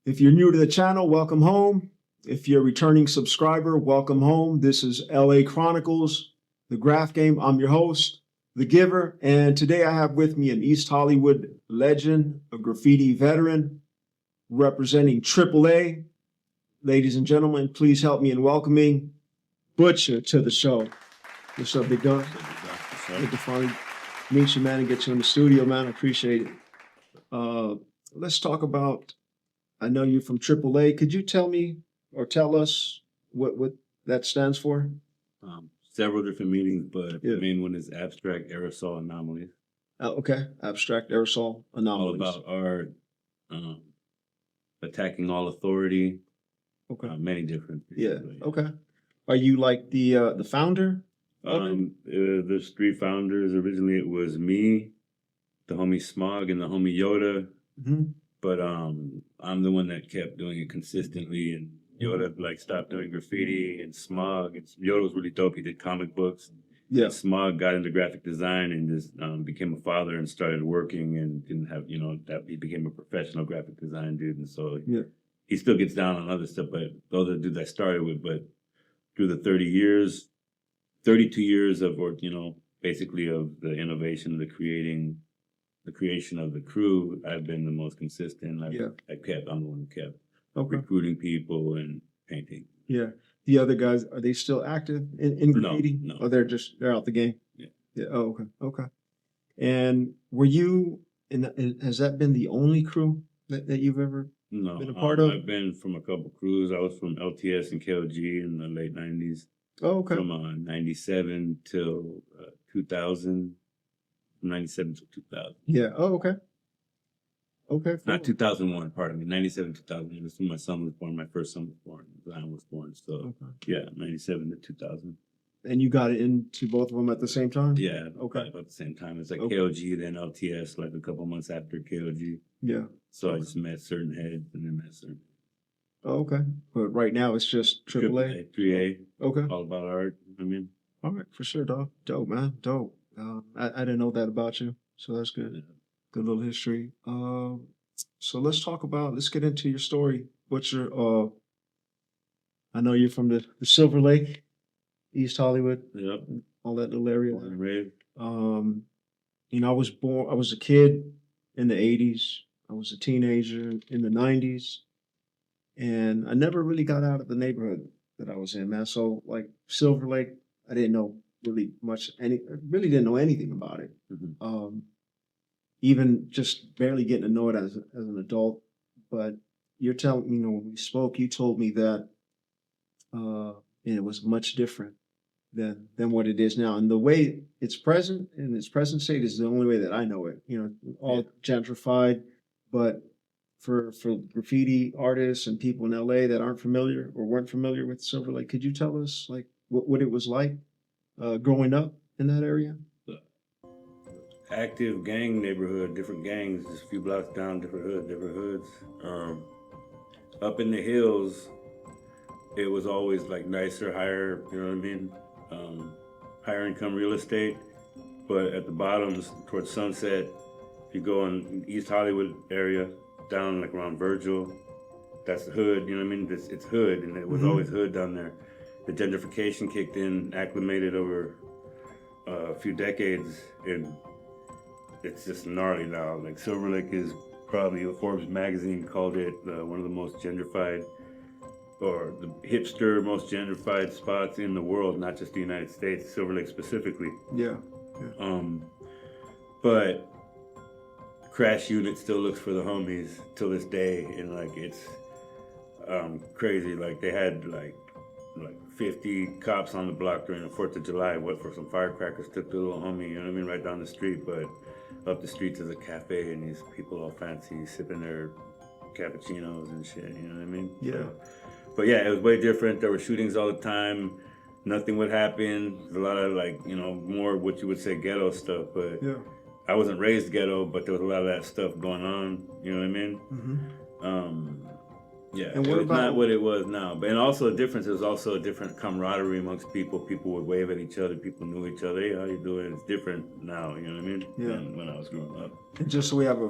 If you're new to the channel, welcome home. If you're a returning subscriber, welcome home. This is LA Chronicles, the Graff game. I'm your host, The Giver, and today I have with me an East Hollywood legend, a graffiti veteran, representing AAA. Ladies and gentlemen, please help me in welcoming Butcher to the show. What's up, big dog? Good to finally meet you, man, and get you in the studio, man. I appreciate it. Let's talk about, I know you're from AAA. Could you tell me or tell us what that stands for? Several different meanings, but the main one is abstract aerosol anomalies. Okay, abstract aerosol anomalies. All about art, attacking all authority. Okay. Many different. Yeah. Okay. Are you like the founder? There's three founders. Originally, it was me, the homie Smog, and the homie Yoda. Mm-hmm. But I'm the one that kept doing it consistently, and Yoda stopped doing graffiti, and Smog. Yoda was really dope. He did comic books. Yeah. And Smog got into graphic design and just became a father and started working and didn't have that he became a professional graphic design dude, and so he still gets down on other stuff. But those are the dudes I started with. But through the 32 years of basically of the innovation, the creation of the crew, I've been the most consistent. I'm the one who kept recruiting people and painting. Yeah. The other guys, are they still active in graffiti? No. Or they're out the game? Yeah. Oh, okay. Okay. And were you has that been the only crew that you've ever been a part of? I've been from a couple crews. I was from LTS and KOG in the late 90s. Oh, okay. From 97 till 2000. 97 to 2000. Yeah. Oh, okay. Okay. Cool. Not 2001, pardon me. 97 to 2000. That's when my son was born. My first son was born. Zion was born. So, 97 to 2000. And you got into both of them at the same time? Yeah. Okay. About the same time. It's like KOG, then LTS, like a couple months after KOG. Yeah. So I just met certain heads and then met certain. Oh, okay. But right now it's just AAA? 3A. Okay. All about art. All right. For sure, dog. Dope, man. Dope. I didn't know that about you, so that's good. Yeah. Good little history. So let's get into your story. Butcher, I know you're from the Silver Lake, East Hollywood. Yep. All that little area. Born and raised. I was a kid in the 80s. I was a teenager in the 90s. And I never really got out of the neighborhood that I was in, man. So like Silver Lake, I didn't know really much, really didn't know anything about it. Mm-hmm. Even just barely getting to know it as an adult. But you're telling, when we spoke, you told me that it was much different than what it is now. And the way it's present in its present state is the only way that I know it. All gentrified. But for graffiti artists and people in LA that aren't familiar or weren't familiar with Silver Lake, could you tell us like what it was like growing up in that area? Active gang neighborhood, different gangs, just a few blocks down, different hoods. Up in the hills, it was always like nicer, higher, higher income real estate. But at the bottoms, towards Sunset, if you go in East Hollywood area, down like around Virgil, that's the hood, it's hood, and it was always hood down there. The gentrification kicked in, acclimated over a few decades, and it's just gnarly now. Like Silver Lake is probably, Forbes magazine called it one of the most gentrified, or the hipster most gentrified spots in the world, not just the United States, Silver Lake specifically. Yeah. But Crash Unit still looks for the homies till this day, and it's crazy. Like they had like 50 cops on the block during the 4th of July, for some firecrackers, took the little homie, right down the street. But up the street to the cafe, and these people all fancy sipping their cappuccinos and shit, Yeah. So, but yeah, it was way different. There were shootings all the time. Nothing would happen. There's a lot of more what you would say ghetto stuff, but I wasn't raised ghetto, but there was a lot of that stuff going on, Yeah, and it's not what it was now. But and also the difference is also a different camaraderie amongst people. People would wave at each other. People knew each other. Hey, how you doing? It's different now. You know what I mean? Yeah. Than when I was growing up. And just so we have a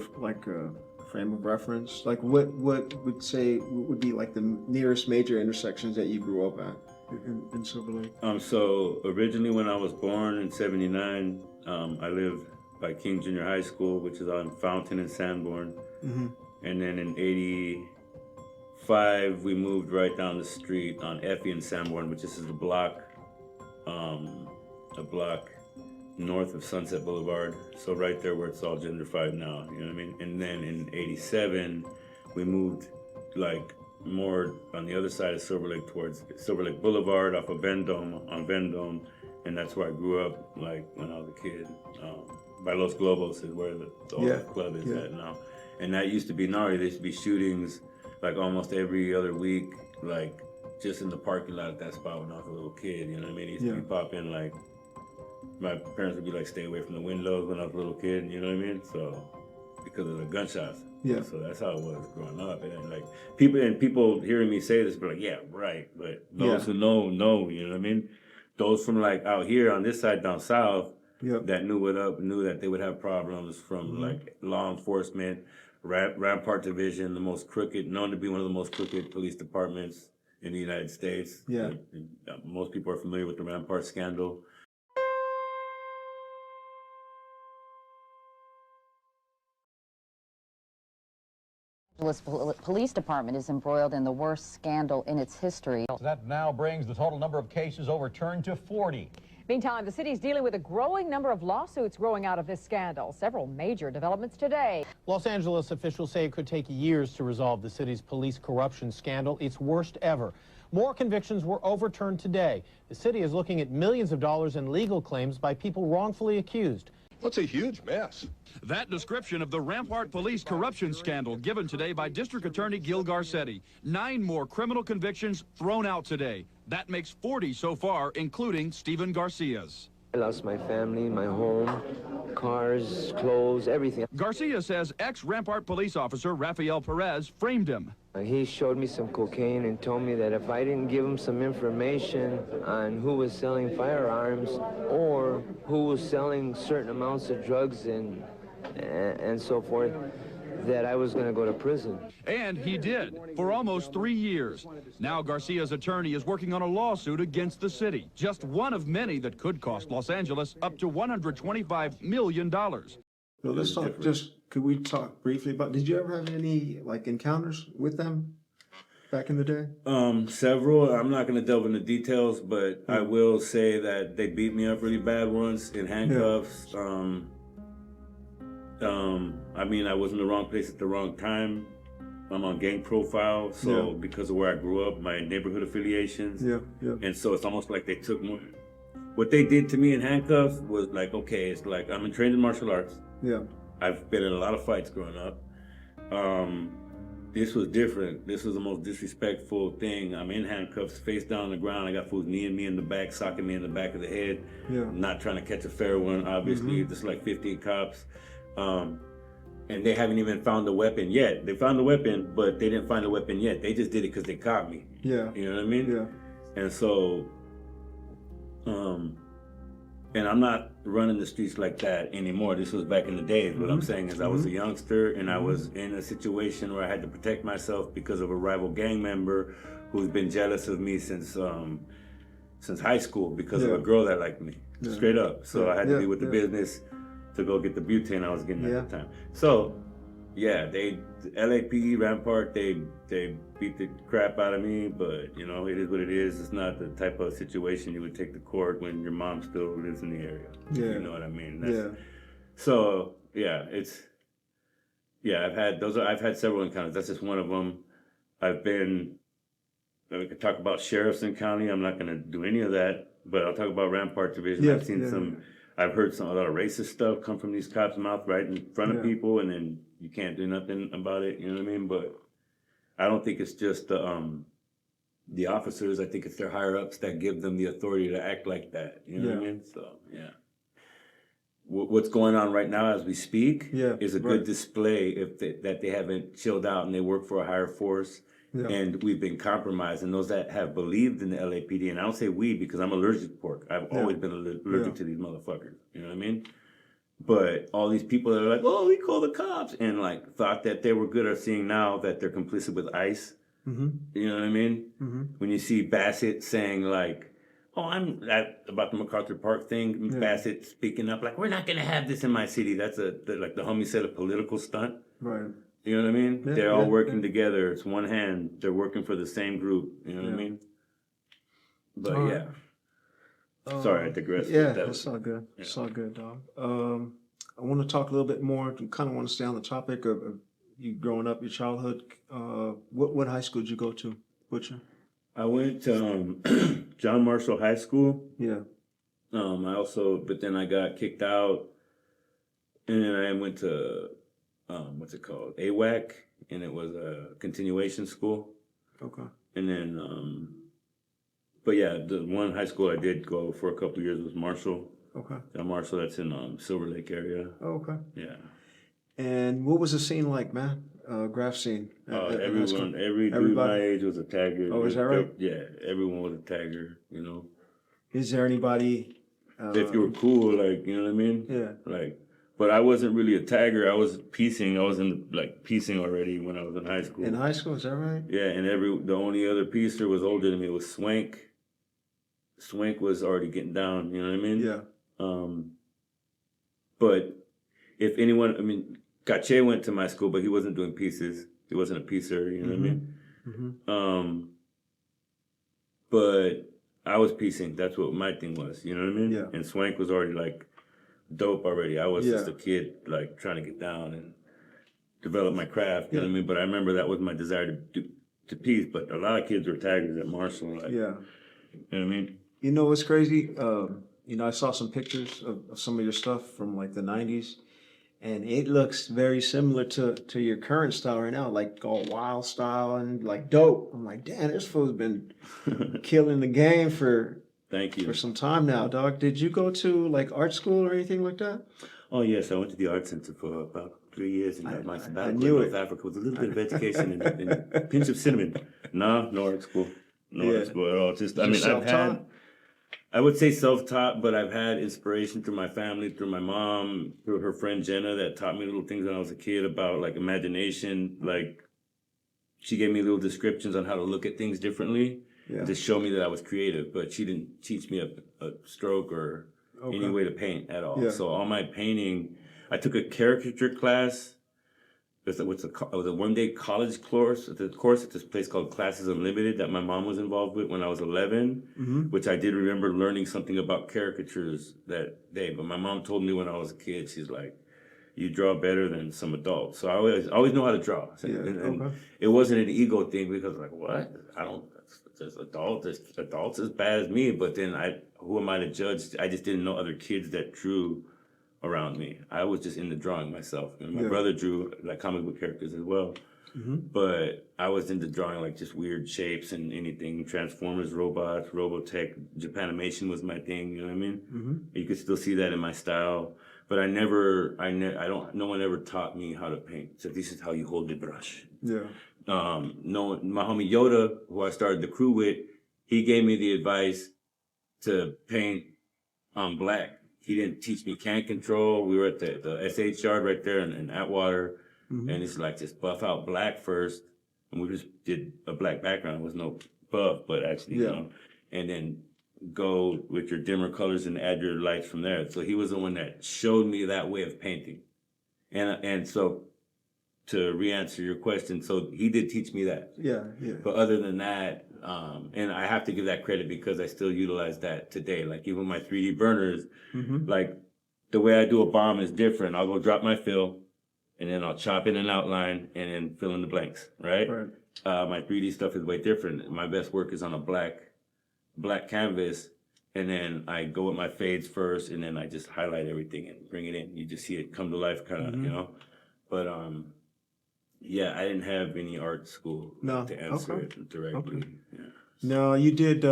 frame of reference? Like what would be like the nearest major intersections that you grew up at in Silver Lake? So originally when I was born in '79, I lived by King Junior High School, which is on Fountain and Sanborn. Mm-hmm. And then in '85, we moved right down the street on Effie and Sanborn, which is a block north of Sunset Boulevard. So right there where it's all gentrified now, you know what I mean? And then in '87, we moved like more on the other side of Silver Lake towards Silver Lake Boulevard off of Vendome, and that's where I grew up like when I was a kid. By Los Globos is where the old club is at now. And that used to be gnarly. There used to be shootings like almost every other week, like just in the parking lot at that spot when I was a little kid, you know what I mean? It used to be popping like, my parents would be like, stay away from the windows when I was a little kid, you know what I mean? So, because of the gunshots. Yeah. So that's how it was growing up. And like people hearing me say this, be like, yeah, right. But those who know, you know what I mean? Those from like out here on this side down south, that knew that they would have problems from like law enforcement, Rampart Division, known to be one of the most crooked police departments in the United States. Yeah. Most people are familiar with the Rampart scandal. Los Angeles Police Department is embroiled in the worst scandal in its history. That now brings the total number of cases overturned to 40. Meantime, the city is dealing with a growing number of lawsuits growing out of this scandal. Several major developments today. Los Angeles officials say it could take years to resolve the city's police corruption scandal, its worst ever. More convictions were overturned today. The city is looking at millions of dollars in legal claims by people wrongfully accused. That's a huge mess. That description of the Rampart police corruption scandal given today by District Attorney Gil Garcetti. 9 more criminal convictions thrown out today. That makes 40 so far, including Stephen Garcia's. I lost my family, my home, cars, clothes, everything. Garcia says ex-Rampart police officer Rafael Perez framed him. He showed me some cocaine and told me that if I didn't give him some information on who was selling firearms or who was selling certain amounts of drugs and so forth, that I was going to go to prison. And he did, for almost 3 years. Now Garcia's attorney is working on a lawsuit against the city, just one of many that could cost Los Angeles up to $125 million. So let's talk, could we talk briefly about, did you ever have any like encounters with them back in the day? Several. I'm not going to delve into details, but I will say that they beat me up really bad once in handcuffs. I mean, I was in the wrong place at the wrong time. I'm on gang profile, so because of where I grew up, my neighborhood affiliations. And so it's almost like they took more. What they did to me in handcuffs was like, okay, it's like I'm trained in martial arts. I've been in a lot of fights growing up. This was different. This was the most disrespectful thing. I'm in handcuffs, face down on the ground. I got fools kneeing me in the back, socking me in the back of the head. Not trying to catch a fair one, obviously. Just like 15 cops. And they haven't even found the weapon yet. They found the weapon, but they didn't find the weapon yet. They just did it because they caught me. You know what I mean? And so, and I'm not running the streets like that anymore. This was back in the days. What I'm saying is I was a youngster and I was in a situation where I had to protect myself because of a rival gang member who's been jealous of me since high school because of a girl that liked me, straight up. So I had to be with the business to go get the butane I was getting at the time. So, yeah, the LAPD, Rampart, they beat the crap out of me, but, you know, it is what it is. It's not the type of situation you would take to court when your mom still lives in the area. You know what I mean? So, yeah, I've had several encounters. That's just one of them. We could talk about sheriffs in county. I'm not going to do any of that, but I'll talk about Rampart Division. I've seen I've heard a lot of racist stuff come from these cops' mouth right in front of people, and then you can't do nothing about it, you know what I mean? But I don't think it's just the officers. I think it's their higher-ups that give them the authority to act like that, you know what I mean? So, yeah. What's going on right now as we speak is a good display that they haven't chilled out and they work for a higher force. And we've been compromised. And those that have believed in the LAPD, and I don't say we because I'm allergic to pork. I've always been allergic to these motherfuckers. You know what I mean? But all these people that are like, oh, we call the cops, and like thought that they were good, are seeing now that they're complicit with ICE. Mm-hmm. You know what I mean? Mm-hmm. When you see Bassett saying like, oh, about the MacArthur Park thing, Yeah. Bassett speaking up like, we're not gonna have this in my city. That's like the homie said, a political stunt. Right. You know what I mean? Yeah, They're all yeah, working yeah. together. It's one hand. They're working for the same group. You know what I mean? But All yeah. right. Sorry, I digressed. Yeah, That it's all good. yeah. It's all good, dog. I want to talk a little bit more. Kind of want to stay on the topic of you growing up, your childhood. What high school did you go to, Butcher? I went to John Marshall High School. Yeah. But then I got kicked out, and then I went to what's it called, AWAC, and it was a continuation school. Okay. And then, but yeah, the one high school I did go for a couple of years was Marshall. Okay. John Marshall, that's in Silver Lake area. Oh, okay. Yeah. And what was the scene like, man? Graff scene. Every dude Everybody? my age was a tagger. Oh, is that right? Yeah, everyone was a tagger. You know, Is there anybody? if you were cool, like, you know what I mean? Yeah. Like, but I wasn't really a tagger. I was piecing. I was piecing already when I was in high school. In high school, is that right? Yeah, and the only other piecer was older than me was Swank. Swank was already getting down. You know what I mean? Yeah. But if anyone, I mean, Cache went to my school, but he wasn't doing pieces. He wasn't a piecer. You know what I mean? Mm-hmm. But I was piecing. That's what my thing was. You know what I mean? Yeah. And Swank was already like dope already. I was Yeah. just a kid, like trying to get down and develop my craft. You know Yeah. what I mean? But I remember that was my desire to piece. But a lot of kids were taggers at Marshall. Like, Yeah. You know what I mean? You know what's crazy? I saw some pictures of some of your stuff from like the 90s, and it looks very similar to your current style right now, like all wild style and like dope. I'm like, damn, this fool's been killing the game for Thank you. some time now, dog. Did you go to like art school or anything like that? Oh, yes. I went to the Art Center for about 3 years and got my sabbatical knew in it. North Africa with a little bit of education and a pinch of cinnamon. No art school. No Yeah. art school at all. Just, I You mean, I've self-taught? had, I would say self-taught, but I've had inspiration through my family, through my mom, through her friend Jenna that taught me little things when I was a kid about like imagination. Like, she gave me little descriptions on how to look at things differently Yeah. to show me that I was creative, but she didn't teach me a stroke or any way to paint at all. Yeah. So all my painting, I took a caricature class. It was a one-day college course at this place called Classes Unlimited that my mom was involved with when I was 11, Mm-hmm. which I did remember learning something about caricatures that day. But my mom told me when I was a kid, she's like, you draw better than some adults. So I always know how to draw. Yeah, And okay. it wasn't an ego thing because like, what? I don't, there's adults as bad as me. But then who am I to judge? I just didn't know other kids that drew around me. I was just into drawing myself. And my Yeah. brother drew like comic book characters as well. Mm-hmm. But I was into drawing like just weird shapes and anything, Transformers, robots, Robotech, Japanimation was my thing, you know what I mean? Mm-hmm. You could still see that in my style. But no one ever taught me how to paint. So this is how you hold the brush. Yeah. My homie Yoda, who I started the crew with, he gave me the advice to paint on black. He didn't teach me can control. We were at the SH yard right there in Atwater. Mm-hmm. And it's like just buff out black first. And we just did a black background. There was no buff, but actually, Yeah. and then go with your dimmer colors and add your lights from there. So he was the one that showed me that way of painting. And so to re-answer your question, so he did teach me that. Yeah. Yeah. But other than that, and I have to give that credit because I still utilize that today. Like even my 3D burners, Mm-hmm. like the way I do a bomb is different. I'll go drop my fill, and then I'll chop in an outline and then fill in the blanks, right? Right. My 3D stuff is way different. My best work is on a black canvas, and then I go with my fades first, and then I just highlight everything and bring it in. You just see it come to life, kind of, Mm-hmm. you know. But yeah, I didn't have any art school No. to answer Okay. it directly. Okay. Yeah. No, you did.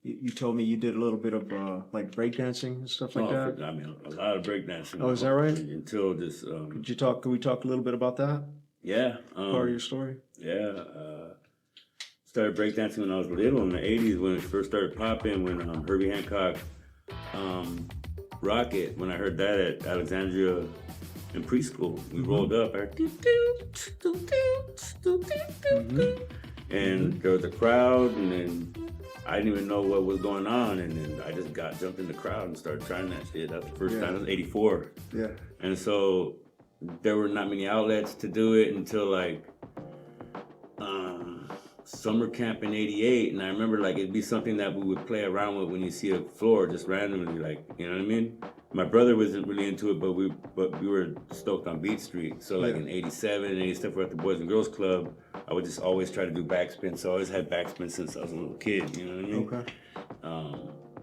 You told me you did a little bit of like breakdancing and stuff like that. I mean, a lot of breakdancing. Oh, is that right? Until this, Could we talk a little bit about that yeah. part of your story? Yeah. Started breakdancing when I was little in the 80s when it first started popping, when Herbie Hancock Rocket, when I heard that at Alexandria in preschool, we rolled up. I heard, doo, doo, doo, doo, doo, doo, doo. And there was a crowd, and then I didn't even know what was going on, and then I just jumped in the crowd and started trying that shit. That was the first time. It was '84. Yeah. And so there were not many outlets to do it until like summer camp in '88, and I remember like it'd be something that we would play around with when you see a floor just randomly, like, you know what I mean? My brother wasn't really into it, but we were stoked on Beat Street. So like in '87 and '87, we're at the Boys and Girls Club. I would just always try to do backspin. So I always had backspin since I was a little kid. You know what I mean? Okay.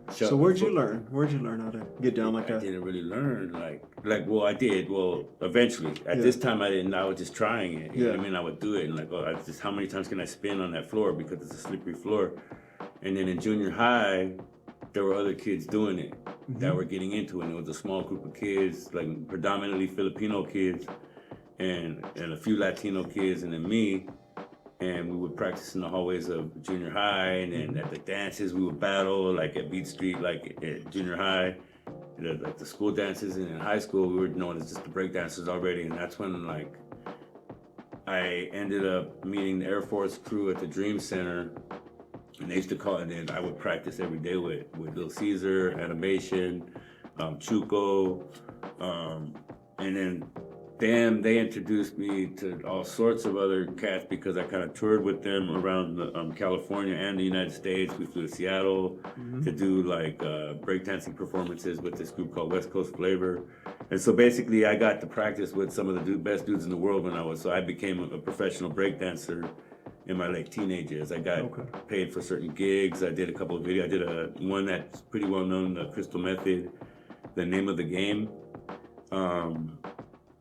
So where'd you learn? Where'd you learn how to get down like that? I didn't really learn well, I did. Well, eventually. At this time, I didn't. I was just trying it. You know what I mean? I would do it and like, oh, how many times can I spin on that floor because it's a slippery floor? And then in junior high, there were other kids doing it that were getting into it. And it was a small group of kids, like predominantly Filipino kids, and a few Latino kids, and then me. And we would practice in the hallways of junior high, and then at the dances we would battle, like at Beat Street, like at junior high, like the school dances, and in high school we were known as just the break dancers already. And that's when like I ended up meeting the Air Force crew at the Dream Center, and they used to call it. And I would practice every day with Little Caesar, Animation, Chuco, and then they introduced me to all sorts of other cats because I kind of toured with them around California and the United States. We flew to Seattle to do like breakdancing performances with this group called West Coast Flavor. And so basically I got to practice with some of the best dudes in the world so I became a professional breakdancer in my late teenage years. I got paid for certain gigs. I did a couple of videos. I did one that's pretty well known, the Crystal Method, The Name of the Game.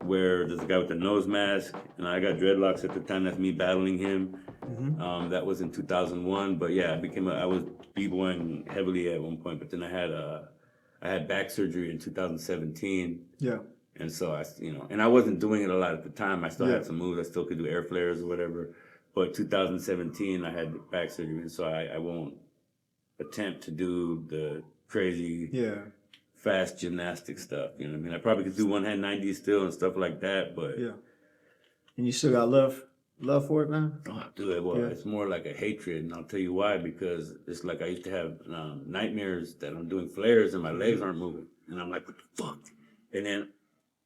Where there's a guy with a nose mask, and I got dreadlocks at the time. That's me battling him. That was in 2001. But yeah, I was b-boying heavily at one point. But then I had back surgery in 2017. Yeah. And so and I wasn't doing it a lot at the time. I still had some moves. I still could do air flares or whatever. But 2017, I had back surgery, and so I won't attempt to do the crazy. Fast gymnastic stuff, you know what I mean? I probably could do one-hand 90s still and stuff like that, but... Yeah. And you still got love for it, man? Oh, dude, well, it's more like a hatred, and I'll tell you why, because it's like I used to have nightmares that I'm doing flares and my legs aren't moving, and I'm like, what the fuck? And then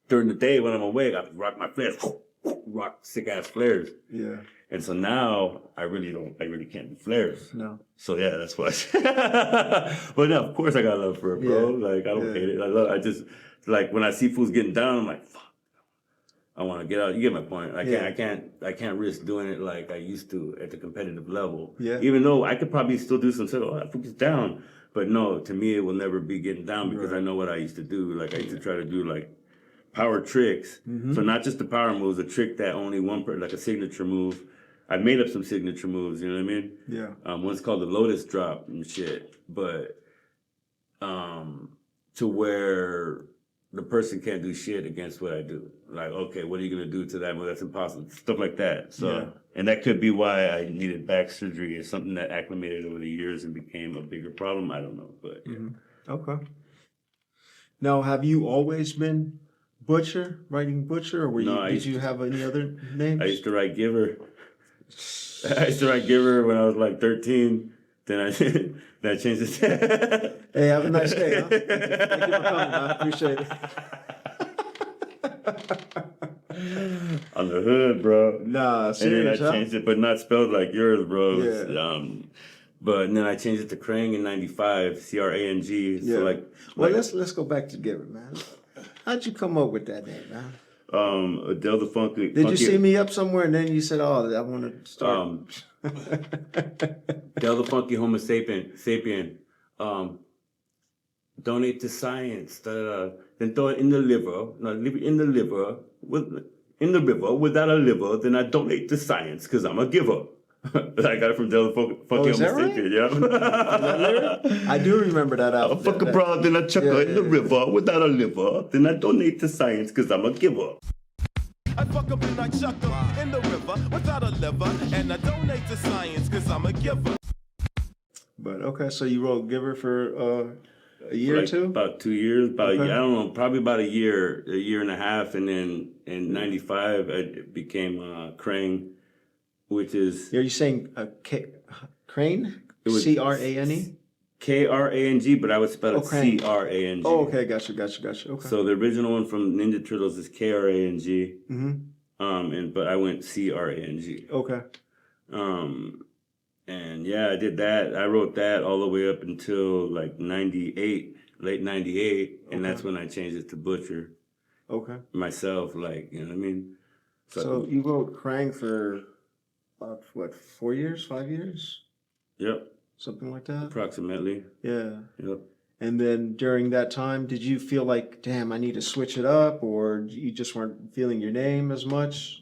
during the day when I'm awake, I rock my flares, rock sick-ass flares. Yeah. And so now I really can't do flares. No. So yeah, that's why. But no, of course I got love for it, bro. Like I don't hate it. I just like when I see fools getting down, I'm like, fuck. I want to get out. You get my point. I can't risk doing it like I used to at the competitive level. Yeah. Even though I could probably still do some shit. Oh, that fool's down. But no, to me it will never be getting down because I know what I used to do. Like I used to try to do like power tricks. So not just the power moves, a trick that only one person, like a signature move. I made up some signature moves, you know what I mean? Yeah. One's called the Lotus Drop and shit, but to where the person can't do shit against what I do. Like, okay, what are you gonna do to that move? That's impossible. Stuff like that. So, and that could be why I needed back surgery or something that acclimated over the years and became a bigger problem. I don't know, but yeah. Okay. Now, have you always been writing Butcher, or did you have any other names? I used to write Giver. I used to write Giver when I was like 13. Then I changed it. Hey, have a nice day, huh? Thank you for coming, man. I appreciate it. On the hood, bro. Nah, serious, and then I changed it, but not spelled like yours, bro. Yeah. But then I changed it to Krang in '95, Crang. Yeah. So let's go back to Giver, man. How'd you come up with that name, man? Adele the Funky. Did you see me up somewhere and then you said, "Oh, I want to start"? Adele the Funky Homo sapien. Donate to science. Then throw it in the liver. No, leave it in the liver. In the river without a liver. Then I donate to science because I'm a giver. I got it from Adele the Funky Homo sapien. Yeah. I do remember that album. I fuck a broad, then I chuck her in the river without a liver. Then I donate to science because I'm a giver. I fuck up and I chuck up in the river without a liver, and I donate to science because I'm a giver. But okay, so you wrote Giver for A year or two? About 2 years. About Okay. I don't know, probably about a year and a half, and then in '95 I became Crane, which is Are you saying Crane? It was- Crane? Krang, but I would spell it Crane. Crang. Oh, okay, gotcha. Okay. So the original one from Ninja Turtles is Krang. Mm-hmm. But I went Crang. Okay. And yeah, I did that. I wrote that all the way up until like '98, late '98, and that's when I changed it to Butcher Okay. myself. Like, you know what I mean? So you wrote Krang for about what, 4 years, 5 years, Yep, something like that. approximately. Yeah. Yep. And then during that time, did you feel like, damn, I need to switch it up, or you just weren't feeling your name as much?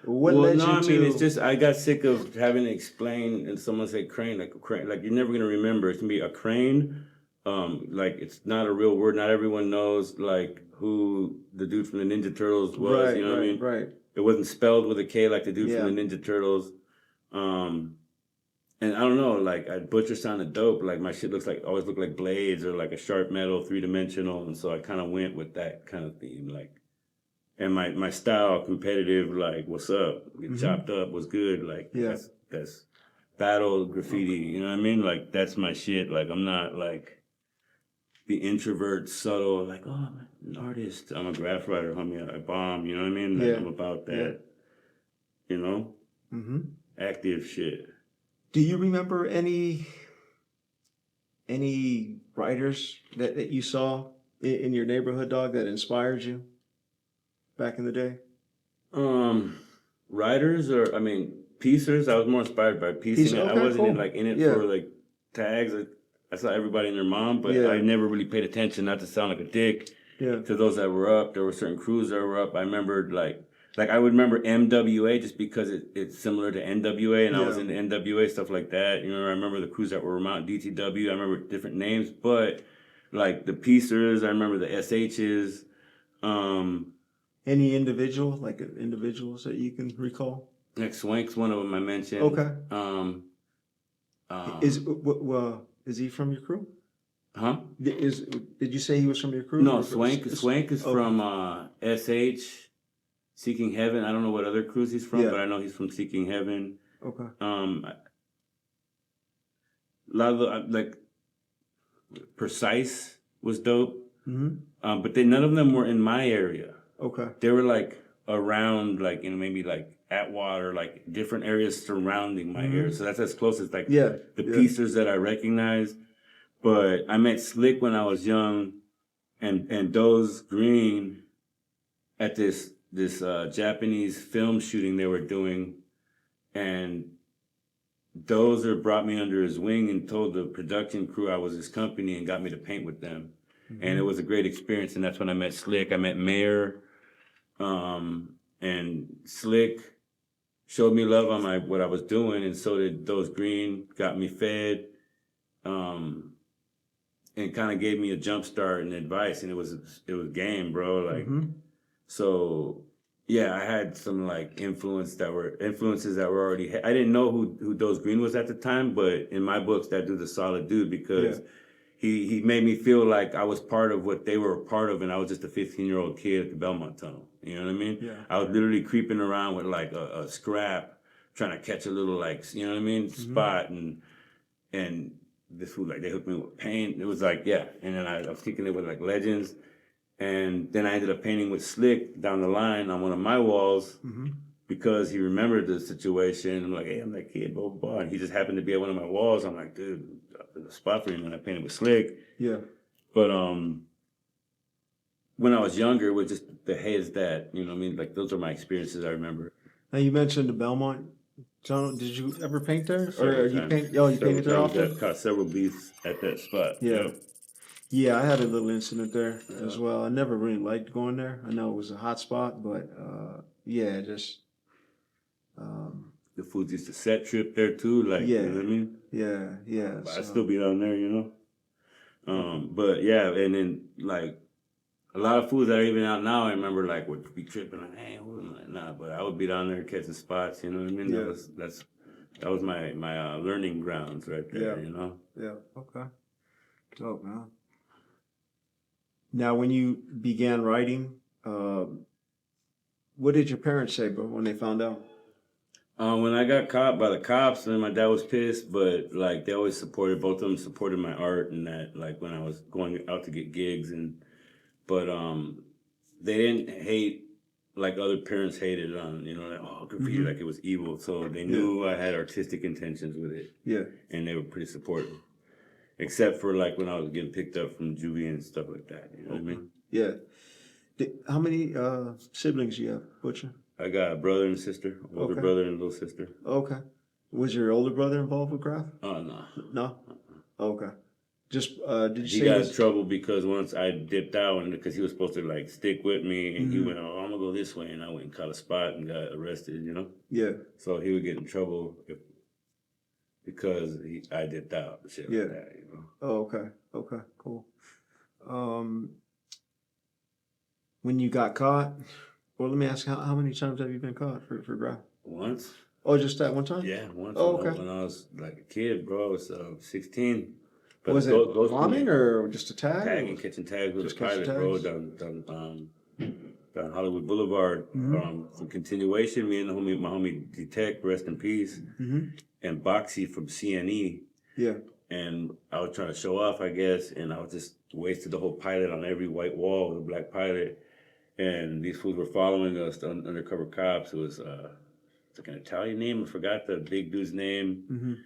What Well, led no, you I to? mean, it's just I got sick of having to explain and someone say crane, like you're never gonna remember. It's gonna be a crane. Like it's not a real word. Not everyone knows like who the dude from the Ninja Turtles was. Right, you know what I mean? right. It wasn't spelled with a K like the dude Yeah. from the Ninja Turtles. And I don't know, like Butcher sounded dope. Like my shit always looked like blades or like a sharp metal, 3-dimensional, and so I kind of went with that kind of theme, like. And my style, competitive, like what's up, get chopped up, was good, like Yeah. that's battle graffiti. You know what I mean? Like that's my shit. Like I'm not like the introvert, subtle, like oh I'm an artist. I'm a graph writer, homie. I bomb. You know what I mean? Like Yeah. I'm about that. You know, Mm-hmm. active shit. Do you remember any writers that you saw in your neighborhood, dog, that inspired you back in the day? Writers or I mean piecers. I was more inspired by piecing it. I Okay, wasn't cool. in it Yeah. for like tags. I saw everybody and their mom, but Yeah. I never really paid attention. Not to sound like a dick Yeah. to those that were up. There were certain crews that were up. I remembered like I would remember MWA just because it's similar to NWA, and I was Yeah. in the NWA stuff like that. You know, I remember the crews that were around DTW. I remember different names, but like the piecers, I remember the SHs. Any individuals that you can recall? Like Swank's one of them I mentioned. Okay. Is he from your crew? Huh? Did you say he was from your crew? No, Or- Swank is Okay. from SH, Seeking Heaven. I don't know what other crews he's from, Yeah. but I know he's from Seeking Heaven. Okay. A lot of the like Precise was dope. Mm-hmm. But none of them were in my area. Okay. They were like around, like in maybe like Atwater, like different areas surrounding my area. So that's as close as like Yeah. the yeah. piecers that I recognized. But I met Slick when I was young, and Doze Green at this Japanese film shooting they were doing, and Dozer brought me under his wing and told the production crew I was his company and got me to paint with them. And it was a great experience, and that's when I met Slick. I met Mayor, and Slick showed me love on what I was doing, and so did Doze Green. Got me fed, and kind of gave me a jump start and advice, and it was game, bro. Like, so yeah, I had some like influences that were already. I didn't know who Doze Green was at the time, but in my books, that dude's a solid dude because. Yeah. He made me feel like I was part of what they were a part of, and I was just a 15-year-old kid at the Belmont Tunnel. You know what I mean? Yeah. I was literally creeping around with like a scrap, trying to catch a little like, you know what I mean, spot, and this food, like they hooked me with paint. It was like, yeah. And then I was kicking it with like Legends, and then I ended up painting with Slick down the line on one of my walls because he remembered the situation. I'm like, hey, I'm that kid, blah, blah, blah. And he just happened to be at one of my walls. I'm like, dude, the spot for him, and I painted with Slick. Yeah. But when I was younger, it was just the heads that, you know what I mean? Like, those are my experiences I remember. Now you mentioned the Belmont. John, did you ever paint there? You painted there Several often? times. Caught several beats at that spot. Yeah. Yeah, I had a little incident there as well. I never really liked going there. I know it was a hot spot, but yeah, just The foods used to set trip there too, like, Yeah. you know what I mean? yeah. But So, I'd still be down there, you know? But yeah, and then like a lot of foods that are even out now, I remember like would be tripping like, hey, nah, but I would be down there catching spots, you know what I mean? Yeah. That was my learning grounds right there, Yeah. you know? yeah, okay. Dope, man. Now, when you began writing, what did your parents say, bro, when they found out? When I got caught by the cops, and my dad was pissed, but like they always supported, both of them supported my art and that, like when I was going out to get gigs, but they didn't hate like other parents hated on, like, oh, graffiti, like it was evil. So they knew I had artistic intentions with it. Yeah. And they were pretty supportive. Except for like when I was getting picked up from juvie and stuff like that. You know what I mean? Yeah. How many siblings you have, Butcher? I got a brother and sister, older brother and little sister. Okay. Was your older brother involved with Graff? Oh, no. No? Okay. Just, did you He say got in trouble because once I dipped out, and because he was supposed to like stick with me, and he went, oh, I'm gonna go this way, and I went and caught a spot and got arrested, Yeah. So he would get in trouble because I dipped out, shit like that, Oh, okay. Okay, cool. When you got caught, well, let me ask, how many times have you been caught for Graff? Once. Oh, just that one time? Yeah, once. Oh, okay. When I was like a kid, bro, I was 16. But Was it bombing or just a tag? Tagging, catching tags with a Just catching pilot, bro, tags? down Hollywood Boulevard. From continuation, me and my homie Detect, rest in peace, and Boxy from CNE. Yeah. And I was trying to show off, I guess, and I was just wasted the whole pilot on every white wall with a black pilot. And these fools were following us, the undercover cops. It was it's like an Italian name. I forgot the big dude's name,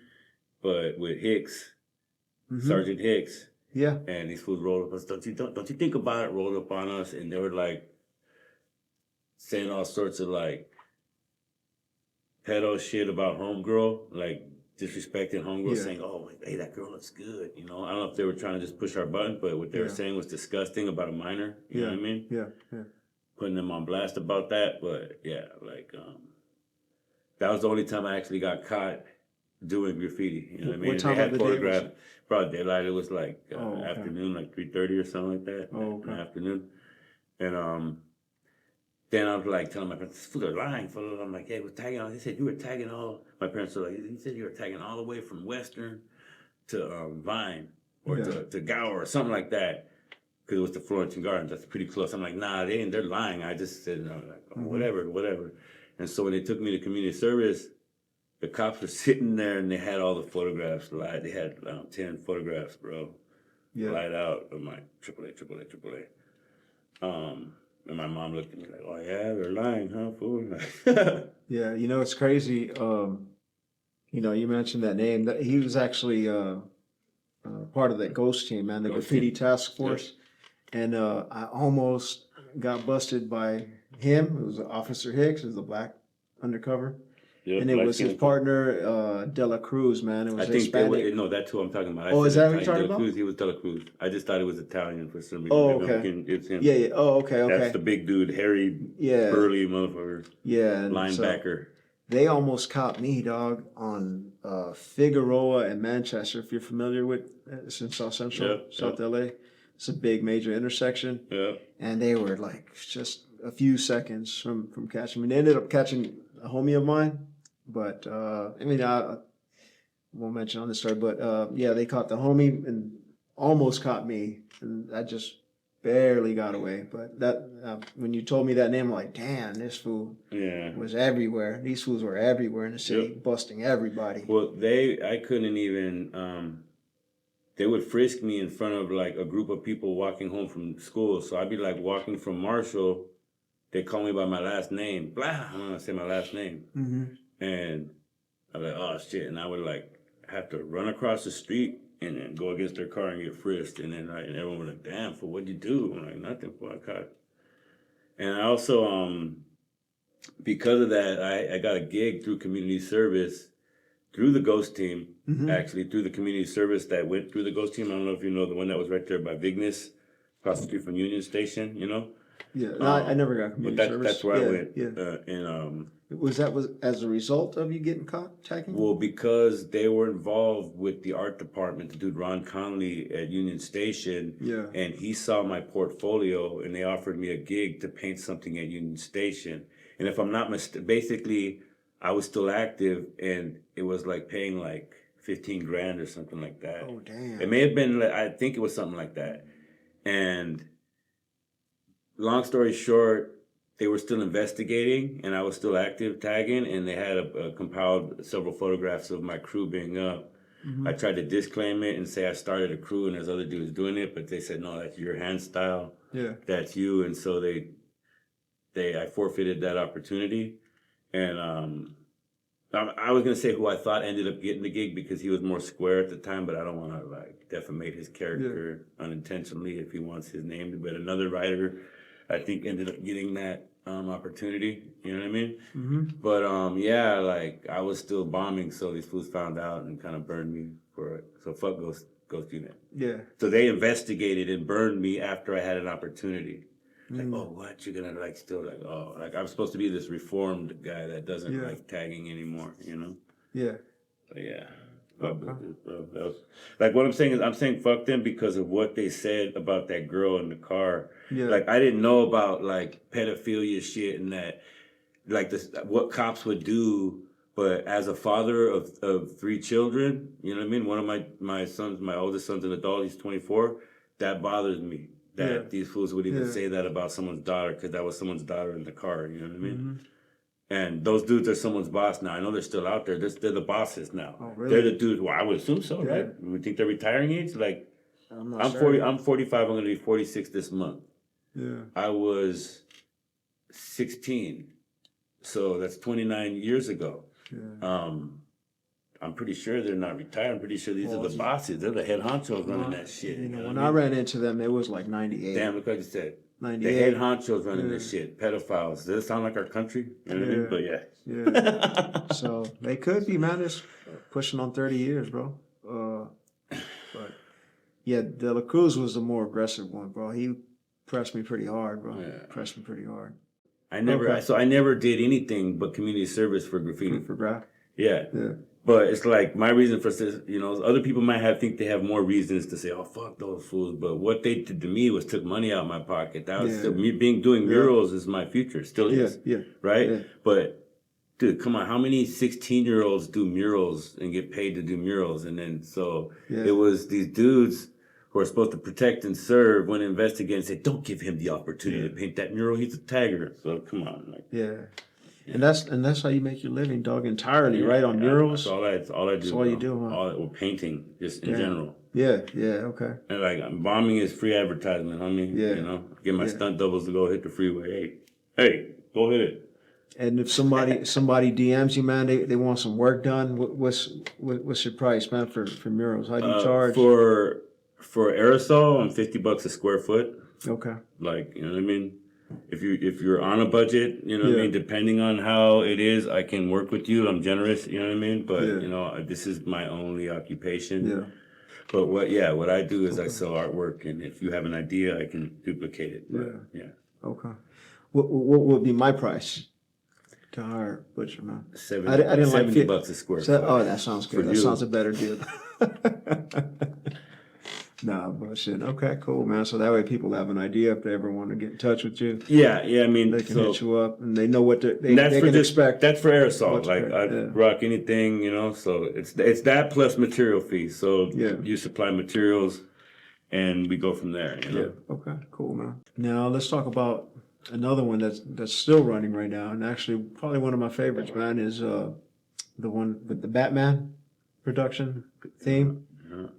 but with Hicks, Sergeant Hicks. Yeah. And these fools rolled up on us. Don't you think about it? Rolled up on us, and they were like saying all sorts of like pedo shit about homegirl, like disrespecting homegirl, saying, "Oh, hey, that girl looks good." I don't know if they were trying to just push our button, but what they were saying was disgusting about a minor. You know what I mean? Yeah. Yeah. Putting them on blast about that, but yeah, like that was the only time I actually got caught doing graffiti. You know what I mean? What time they of had the day photographed broad daylight. It was like afternoon, like 3:30 or something like that. Oh, okay. In the afternoon, and then I was like telling my parents, "These fools are lying, fool." I'm like, "Hey, we're tagging all." They said you were tagging all. My parents were like, "He said you were tagging all the way from Western to Vine or to Gower or something like that." Because it was the Florentine Gardens, that's pretty close. I'm like, nah, they're lying. I just said, like, oh, whatever. And so when they took me to community service, the cops were sitting there and they had all the photographs light. They had 10 photographs, bro, light out. I'm like, AAA. And my mom looked at me like, oh yeah, they're lying, huh, fool? Yeah, it's crazy. You mentioned that name. That he was actually part of that ghost team, man, the graffiti task force. And I almost got busted by him. It was Officer Hicks, it was the black undercover. Yep, and it was his partner, De La Cruz, man. It was Hispanic. No, that's who I'm talking about. Is that what you're talking about? Cruz, he was De La Cruz. I just thought it was Italian for some reason. Oh, okay. It's him. Yeah. Oh, okay. That's the big dude, hairy, burly motherfucker. Yeah. Linebacker. So they almost caught me, dog, on Figueroa and Manchester, if you're familiar with it's in South Central, South LA. It's a big major intersection. Yeah. And they were like just a few seconds from catching me. They ended up catching a homie of mine. But, I won't mention on this story, but, they caught the homie and almost caught me. And I just barely got away. But that when you told me that name, I'm like, damn, this fool was everywhere. These fools were everywhere in the city, busting everybody. Well, I couldn't even, they would frisk me in front of like a group of people walking home from school. So I'd be like walking from Marshall. They call me by my last name. Blah, I'm going to say my last name. Mm-hmm. And I'm like, oh shit. And I would like have to run across the street and then go against their car and get frisked. And then and everyone was like, damn, for what'd you do? I'm like, nothing, for I caught. And I also, because of that, I got a gig through community service, through the Ghost team, actually, through the community service that went through the Ghost team. I don't know if you know the one that was right there by Vignes, across the street from Union Station, Yeah, I never got community service. That's where I went. Yeah. Was as a result of you getting caught tagging? Well, because they were involved with the art department, the dude Ron Connolly at Union Station. Yeah. And he saw my portfolio and they offered me a gig to paint something at Union Station. And if I'm not basically I was still active and it was like paying like 15 grand or something like that. Oh, damn. It may have been, I think it was something like that. And long story short, they were still investigating, and I was still active tagging, and they had compiled several photographs of my crew being up. I tried to disclaim it and say I started a crew and there's other dudes doing it, but they said, no, that's your hand style. Yeah. That's you. And so I forfeited that opportunity. And I was going to say who I thought ended up getting the gig because he was more square at the time, but I don't want to like defamate his character unintentionally if he wants his name. But another writer, I think, ended up getting that opportunity. You know what I mean? But yeah, like I was still bombing, so these fools found out and kind of burned me for it. So fuck Ghost Unit. Yeah. So they investigated and burned me after I had an opportunity. Like, oh, what? You're gonna like still like, oh, like I'm supposed to be this reformed guy that doesn't like tagging anymore, you know? Yeah. But yeah. That was, like what I'm saying is I'm saying fuck them because of what they said about that girl in the car. Yeah. Like I didn't know about like pedophilia shit and that like this what cops would do, but as a father of 3 children, you know what I mean? One of my sons, my oldest son's an adult, he's 24, that bothers me. That these fools would even say that about someone's daughter because that was someone's daughter in the car, you know what I mean? And those dudes are someone's boss now. I know they're still out there. They're the bosses now. Oh, really? They're the dudes. Well, I would assume so, right? We think they're retiring age. Like, I'm 40. I'm 45. I'm going to be 46 this month. Yeah. I was 16, so that's 29 years ago. Yeah. I'm pretty sure they're not retired. I'm pretty sure these are the bosses. They're the head honchos running that shit. You know, what when I I mean? ran into them, it was like 98. Damn, look what you said. 98. The head honchos running this shit. Pedophiles. Does that sound like our country? You know what I mean? But yeah. Yeah. So they could be, man. It's pushing on 30 years, bro. But yeah, De La Cruz was the more aggressive one, bro. He pressed me pretty hard, bro. Yeah. Pressed me pretty hard. I never did anything but community service for graffiti. For Graff. Yeah. Yeah. But it's like my reason for, you know, other people might think they have more reasons to say, oh, fuck those fools. But what they did to me was took money out of my pocket. That was me doing murals is my future. Still is. Yeah. Right? Yeah. But dude, come on. How many 16-year-olds do murals and get paid to do murals? And then so it was these dudes who are supposed to protect and serve when investigate and say, don't give him the opportunity to paint that mural. He's a tagger. So come on. Like, And that's how you make your living, dog, entirely, right? On murals. That's all I do. That's all you do, huh? Or painting, just in general. Yeah, okay. And like bombing is free advertisement, homie. Yeah. You know, get my stunt doubles to go hit the freeway. Hey, go hit it. And if somebody DMs you, man, they want some work done, what's your price, man, for murals? How do you charge? For aerosol, I'm $50 a square foot. Okay. Like, you know what I mean? If you're on a budget, you know what I mean, depending on how it is, I can work with you. I'm generous, you know what I mean? But you know, this is my only occupation. Yeah. But what I do is I sell artwork, and if you have an idea, I can duplicate it. But, yeah. Okay. What would be my price to hire a butcher, man? I didn't like $70 a square foot. Oh, that sounds good. That you. sounds a better deal. Nah, bullshit. Okay, cool, man. So that way people have an idea if they ever want to get in touch with you. Yeah. I mean, They can hit you up and they know what they can expect. That's for aerosol. What's Like great, I rock anything, you know. So it's that plus material fees. So you supply materials, and we go from there. You know? Yeah. Okay. Cool, man. Now let's talk about another one that's still running right now, and actually probably one of my favorites, man, is the one with the Batman production theme.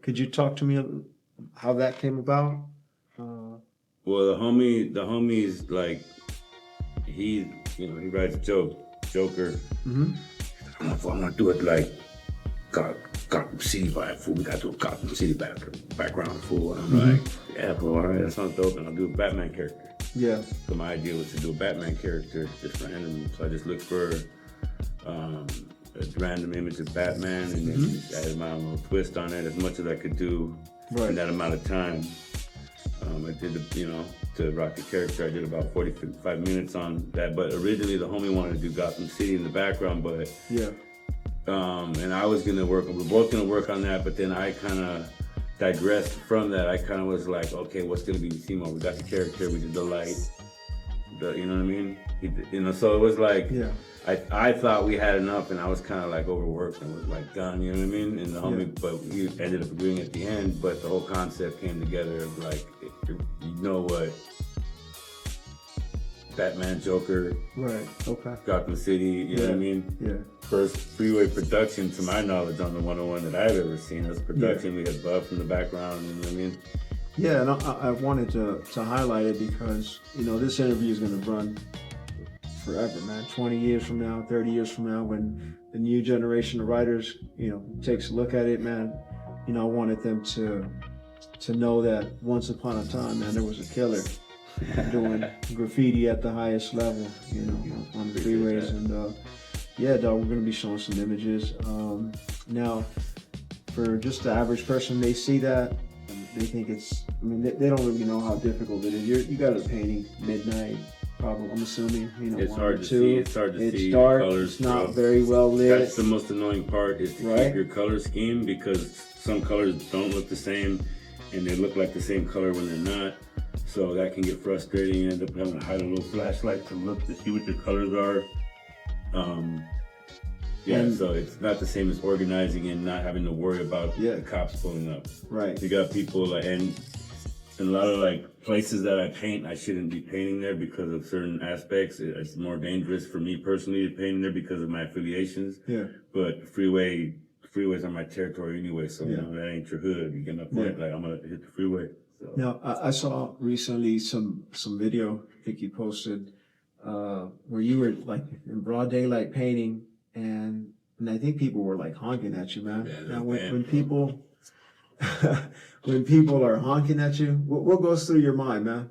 Could you talk to me how that came about? Well, the homie's like he writes Joker. I'm gonna do it like Gotham City vibe, fool. We gotta do a Gotham City background, fool. And I'm like, yeah, bro, all right, that sounds dope. And I'll do a Batman character. Yeah. So my idea was to do a Batman character, just random. So I just looked for a random image of Batman and then just added my own little twist on it as much as I could do in that amount of time. I did, to rock the character, I did about 45 minutes on that. But originally the homie wanted to do Gotham City in the background, but and I was gonna work. We're both gonna work on that, but then I kind of digressed from that. I kind of was like, okay, what's gonna be the theme? We got the character, we did the light, you know what I mean? So it was like, I thought we had enough, and I was kind of like overworked and was like done, you know what I mean? And the homie, but we ended up agreeing at the end. But the whole concept came together of like, you know what? Batman, Joker, Right. Okay. Gotham City, you know what I mean? Yeah. First freeway production, to my knowledge, on the 101 that I've ever seen. That's production. We had Buff in the background, you know what I mean? Yeah, and I wanted to highlight it because, you know, this interview is going to run forever, man. 20 years from now, 30 years from now, when the new generation of writers, you know, takes a look at it, man, you know, I wanted them to know that once upon a time, man, there was a killer doing graffiti at the highest level, you know, on the freeways. And yeah, dog, we're gonna be showing some images. Now, for just the average person, they see that, and they think it's, I mean, they don't really know how difficult it is. You got a painting midnight, probably, I'm assuming, you know, It's 1 hard or to 2. see. It's hard to see. It's dark. Colors, It's not bro. very well lit. That's the most annoying part, is to Right. keep your color scheme, because some colors don't look the same and they look like the same color when they're not. So that can get frustrating. You end up having to hide a little flashlight to look to see what your colors are. So it's not the same as organizing and not having to worry about the cops pulling up. Right. You got people like, and a lot of like places that I paint, I shouldn't be painting there because of certain aspects. It's more dangerous for me personally to paint there because of my affiliations. Yeah. But freeways are my territory anyway, so you know, that ain't your hood. You get my point. Like, I'm gonna hit the freeway. So. Now, I saw recently some video I think you posted where you were like in broad daylight painting, and I think people were like honking at you, man. Yeah, now, when people when people are honking at you, what goes through your mind, man?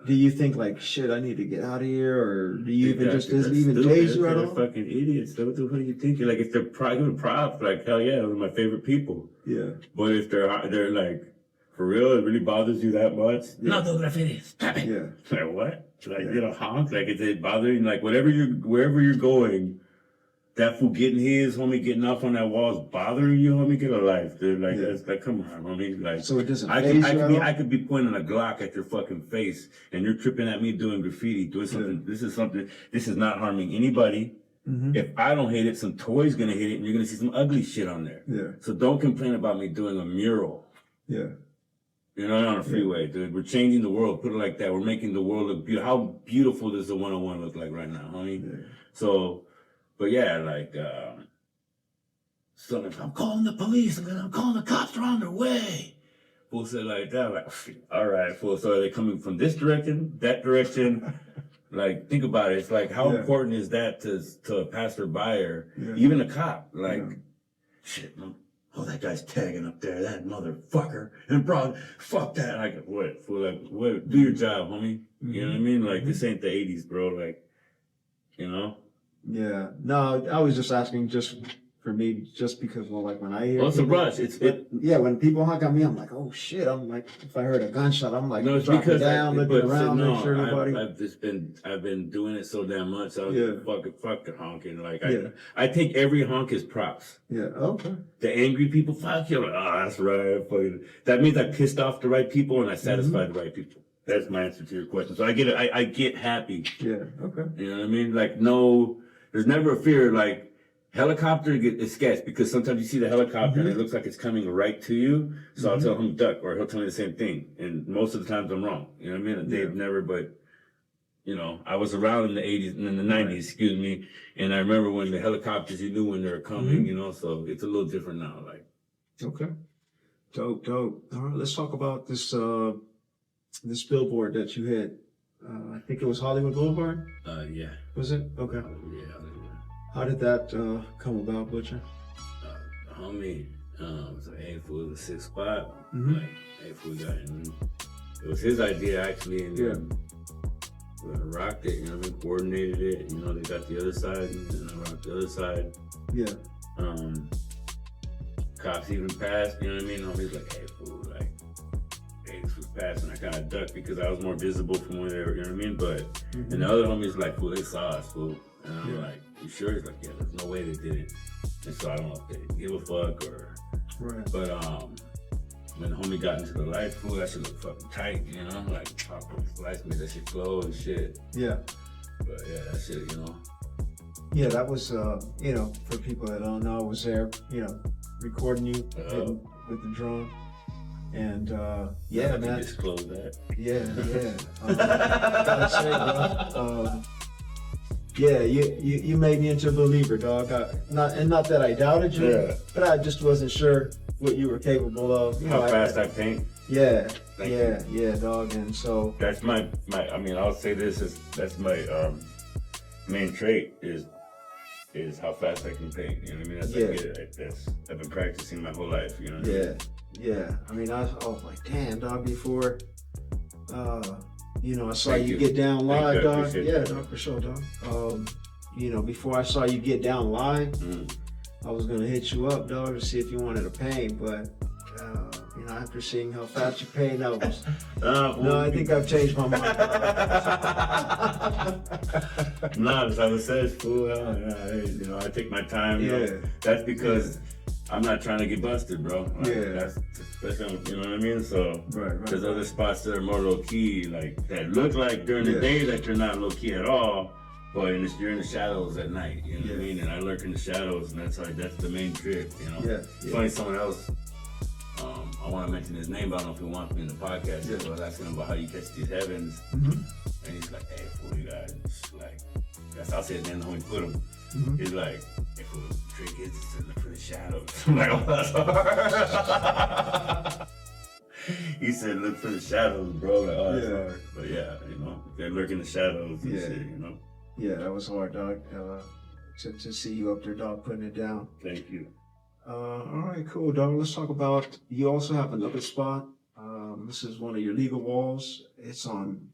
Do you think like, shit, I need to get out of here, or do you even does it even phase you at all? They're fucking idiots. What the fuck are you thinking? Like, if they're good props, like, hell yeah, those are my favorite people. Yeah. But if they're like, for real, it really bothers you that much? No, the graffiti. Stop it. Yeah. Like, what? Like, you know, honk? Like, is it bothering? Like, wherever you're going, that fool getting his, homie, getting off on that wall is bothering you, homie, get a life, dude. Like, that's like, come on, homie. Like, So it doesn't I phase you at all? could be pointing a Glock at your fucking face, and you're tripping at me doing graffiti, doing something. This is not harming anybody. Mm-hmm. If I don't hit it, some toy's gonna hit it, and you're gonna see some ugly shit on there. Yeah. So don't complain about me doing a mural. Yeah. You're not on a freeway, dude. We're changing the world. Put it like that. We're making the world look beautiful. How beautiful does the 101 look like right now, homie? Yeah. So, but yeah, like, so if I'm calling the police, I'm calling the cops, they're on their way. Fool said like that, like, all right, fool. So are they coming from this direction, that direction? Like, think about it. It's like, how important is that to a passerby or even a cop? Like, shit, man. Oh, that guy's tagging up there, that motherfucker. And bro, fuck that. Like, what? Fool, like, what? Do your job, homie. You know what I mean? Like, this ain't the 80s, bro. Like, you know? Yeah. No, I was just asking just for me, just because, well, like when I hear. Well, it's a people- rush. Yeah, when people honk at me, I'm like, oh shit. I'm like, if I heard a gunshot, I'm like, No, it's dropping because down, looking around, no, make sure nobody. I've been doing it so damn much. I was fuck the honking. Like, I think every honk is props. Yeah. Okay. The angry people, fuck you. Like, oh, that's right. Fucking. That means I pissed off the right people and I satisfied the right people. That's my answer to your question. So I get it. I get happy. Yeah. Okay. You know what I mean? Like, no, there's never a fear. Like, helicopter is sketch because sometimes you see the helicopter and it looks like it's coming right to you. So I'll tell him duck, or he'll tell me the same thing. And most of the times I'm wrong. You know what I mean? They've never, but you know, I was around in the 80s and in the 90s, excuse me. And I remember when the helicopters, you knew when they were coming, you know, so it's a little different now. Like, okay. Dope. All right. Let's talk about this, this billboard that you hit. I think it was Hollywood Boulevard. yeah. Was it? Okay. Yeah. How did that come about, Butcher? Homie, was like, hey, fool, the 6th spot. Like, hey, fool, got in. It was his idea, actually, and then we rocked it, you know what I mean? Coordinated it, you know, they got the other side, and I rocked the other side. Yeah. Cops even passed, you know what I mean? Homie's like, hey, fool, like, hey, this was passing. I kind of ducked because I was more visible from where they were, you know what I mean? But, and the other homie's like, fool, they saw us, fool. And I'm like, you sure? He's like, yeah, there's no way they did it. And so I don't know if they give a fuck or. Right. But when the homie got into the light, fool, that shit looked fucking tight, you know? Like, pop the lights made that shit glow and shit. Yeah. But yeah, that shit, you know. Yeah, that was, you know, for people that don't know, I was there, you know, recording you with the drone. And yeah, man. Disclose that. Yeah. Gotta say, bro. Yeah, you made me into a believer, dog. Not that I doubted you, Yeah. but I just wasn't sure what you were capable of. You How know, fast I paint. Yeah, Thank yeah, dog. And so That's my. I mean, I'll say this is that's my main trait is how fast I can paint. You know what I mean? That's Yeah. I get it. That's I've been practicing my whole life. You know what I mean? yeah. I mean, I was like, damn, dog. Before, you know, I saw Thank you you. get down Thank live, you, I dog. appreciate Yeah, that. dog, for sure, dog. You know, before I saw you get down live, I was gonna hit you up, dog, to see if you wanted to paint, but you know, after seeing how fast you paint, I was. No, I think I've changed my mind. Nah, as I says, fool. You know, I take my time. You know, that's because I'm not trying to get busted, bro. Like, that's especially, you know what I mean. So there's other spots that are more low key, like that look like during the day that you're not low key at all, but you're in the shadows at night. You know what I mean? And I lurk in the shadows, and that's the main trick. You know. It's funny, someone else. I want to mention his name, but I don't know if he wants me in the podcast. So I was asking him about how you catch these heavens, and he's like, "Hey, fool, you guys, like, I'll say his name, the homie put him." He's like, "Hey, fool, the trick is to look for the shadows." I'm like, "Oh, that's hard." He said, "Look for the shadows, bro." Like, oh, that's hard. But yeah, you know, if they lurk in the shadows and shit, you know. Yeah, that was hard, dog. To see you up there, dog, putting it down. Thank you. All right, cool, dog. Let's talk about, you also have another spot. This is one of your legal walls. It's on,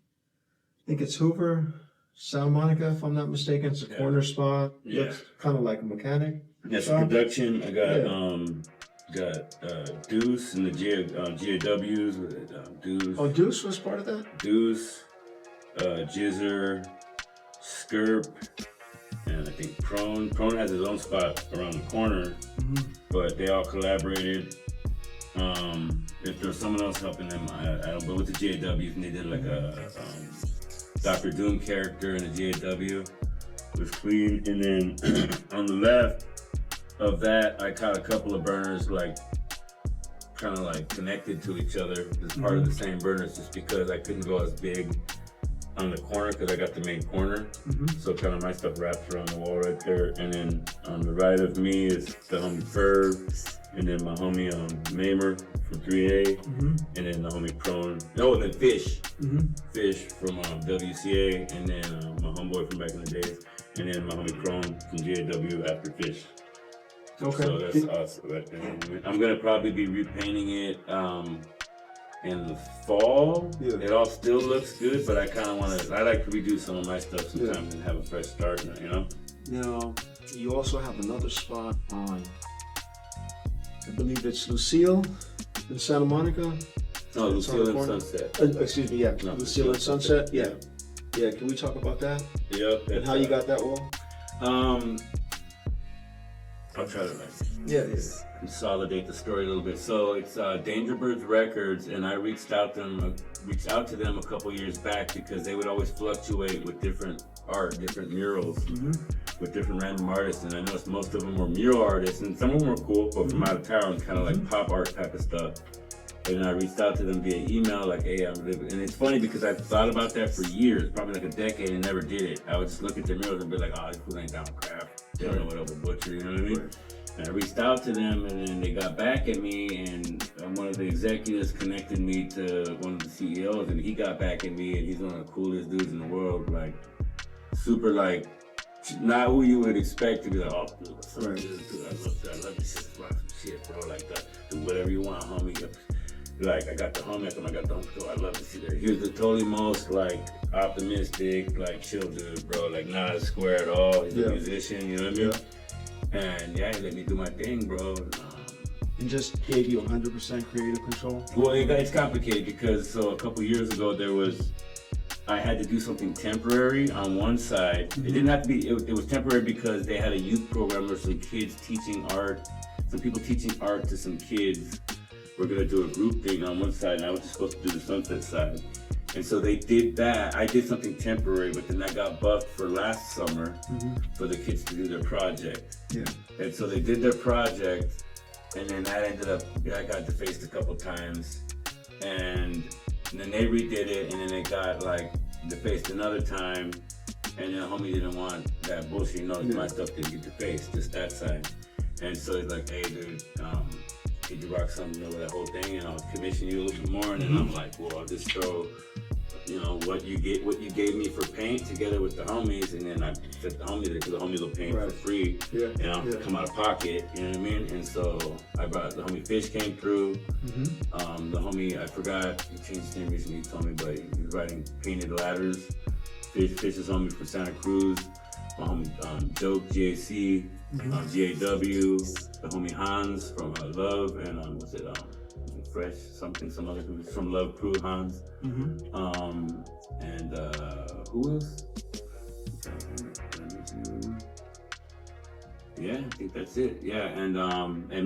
I think it's Hoover, Santa Monica, if I'm not mistaken. It's a corner spot. Yeah. Looks kind of like a mechanic. Yes, shop. production. I got Deuce and the GAWs with Deuce. Oh, Deuce was part of that? Deuce, Jizzer, Skirp, and I think Prone. Prone has his own spot around the corner, but they all collaborated. If there's someone else helping them, I don't. But with the GAWs, and they did like a Dr. Doom character in the GAW. It was clean, and then on the left of that, I caught a couple of burners like kind of like connected to each other as part of the same burners, just because I couldn't go as big on the corner because I got the main corner. So kind of my stuff wraps around the wall right there. And then on the right of me is the homie Ferb, and then my homie Mamer from 3A, and then the homie Prone. No, and then Fish. Fish from WCA, and then my homeboy from back in the days, and then my homie Prone from GAW after Fish. Okay. So that's us. I'm gonna probably be repainting it in the fall. It all still looks good, but I kind of want to. I like to redo some of my stuff sometimes and have a fresh start. You know. Now, you also have another spot on, I believe it's Lucille in Santa Monica. No, It's on the Lucille and corner. Sunset. Excuse me, yeah. No, Lucille and Sunset. Yeah. Yeah. Can we talk about that? Yep. And how you got that wall? I'll try to consolidate the story a little bit. So it's Danger Birds Records, and I reached out to them a couple years back because they would always fluctuate with different art, different murals, with different random artists. And I noticed most of them were mural artists, and some of them were cool, but from out of town, kind of like pop art type of stuff. And I reached out to them via email, like, hey, and it's funny because I've thought about that for years, probably like a decade, and never did it. I would just look at their murals and be like, oh, this fool ain't down with Graff. They don't know what up with Butcher, you know what I mean? And I reached out to them, and then they got back at me, and one of the executives connected me to one of the CEOs, and he got back at me, and he's one of the coolest dudes in the world, like, super, like, not who you would expect to be like, oh, dude, what's up, dude? I love this shit, rock some shit, bro, like, do whatever you want, homie. Like, I got the homie, I got the homie, so I love to see that. He was the totally most, like, optimistic, like, chill dude, bro, like, not square at all. He's a musician, you know what I mean? And yeah, he let me do my thing, bro. And just gave you 100% creative control? Well, it's complicated because, so a couple years ago, I had to do something temporary on one side. It didn't have to be, it was temporary because they had a youth program where some kids teaching art, some people teaching art to some kids. We're gonna do a group thing on one side, and I was just supposed to do the Sunset side. And so they did that. I did something temporary, but then I got bucked for last summer for the kids to do their project. And so they did their project, and then that ended up, I got defaced a couple times. and then they redid it, and then they got like defaced another time, and then homie didn't want that bullshit. You know, my stuff didn't get defaced, just that side. And so he's like, hey dude, could you rock something over that whole thing, and I'll commission you a little bit more. And then I'm like, well, I'll just throw, you know, what you gave me for paint together with the homies, and then I set the homie there because the homie will paint for free, and I'll come out of pocket, you know what I mean? And so I brought the homie Fish came through. The homie, I forgot, he changed his name recently, he told me, but he was writing painted ladders. Fish is homie from Santa Cruz. My homie Joke, GAC, GAW, the homie Hans from Love, and Fresh, some other who's from Love Crew, Hans. And who else? Yeah, I think that's it. Yeah, and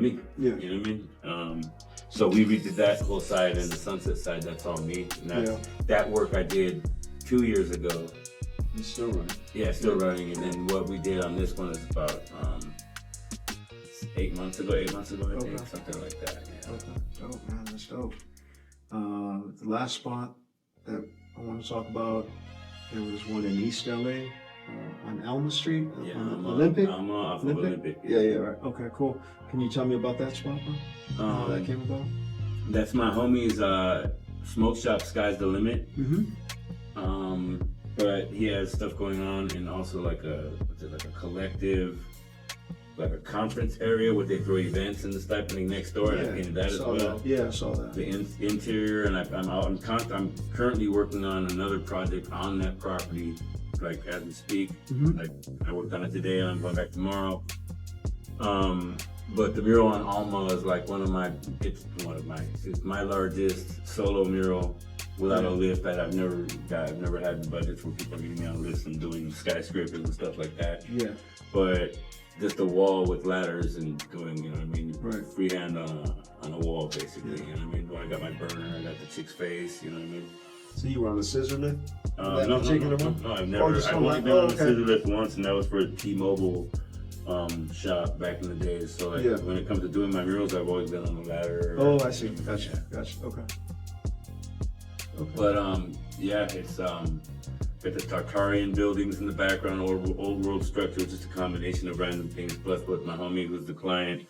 me. Yeah. You know what I mean? So we redid that whole side, and the Sunset side, that's all me. And that work I did 2 years ago. It's still running. Yeah, still running. And then what we did on this one is about 8 months ago, I think, something like that. Yeah. Okay, dope, man, that's dope. The last spot that I want to talk about, there was one in East LA, on Elm Street, on Olympic. I'm off of Olympic. Yeah, right. Okay, cool. Can you tell me about that spot, bro? How that came about? That's my homie's smoke shop, Sky's the Limit. But he has stuff going on, and also like a collective, like a conference area where they throw events and this type of thing next door, and I painted that as well. Yeah, I saw that. The interior, and I'm currently working on another project on that property, like as we speak. Like I worked on it today, and I'm going back tomorrow. But the mural on Alma is like it's my largest solo mural without a lift that I've never had budgets where people are getting me on lifts and doing skyscrapers and stuff like that. Yeah. But just a wall with ladders and doing, you know what I mean, freehand on a wall basically, you know what I mean? Well, I got my burner, I got the chick's face, you know what I mean? So you were on the scissor lift? No, I've only been on the scissor lift once, and that was for a T-Mobile shop back in the days. So like when it comes to doing my murals, I've always been on the ladder. Oh, I see. Gotcha. Okay. But yeah, it's got the Tartarian buildings in the background, old world structure, just a combination of random things, plus what my homie, who's the client,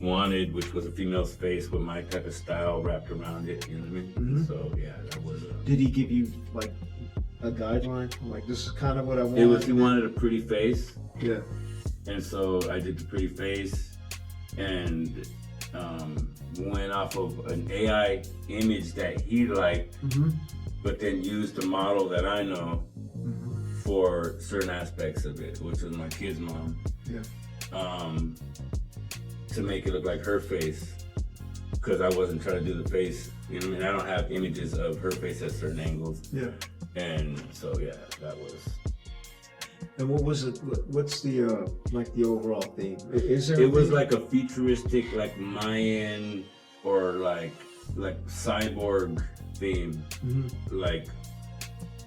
wanted, which was a female space with my type of style wrapped around it, you know what I mean? So yeah, that was Did he give you like a guideline? Like, this is kind of what I want? He wanted a pretty face. Yeah. And so I did the pretty face, and went off of an AI image that he liked, but then used the model that I know for certain aspects of it, which was my kid's mom. Yeah. To make it look like her face, because I wasn't trying to do the face. You know what I mean? I don't have images of her face at certain angles. Yeah. And so yeah, that was. And what was it? What's the like the overall theme? Is there? It was like a futuristic, like Mayan or like cyborg theme, like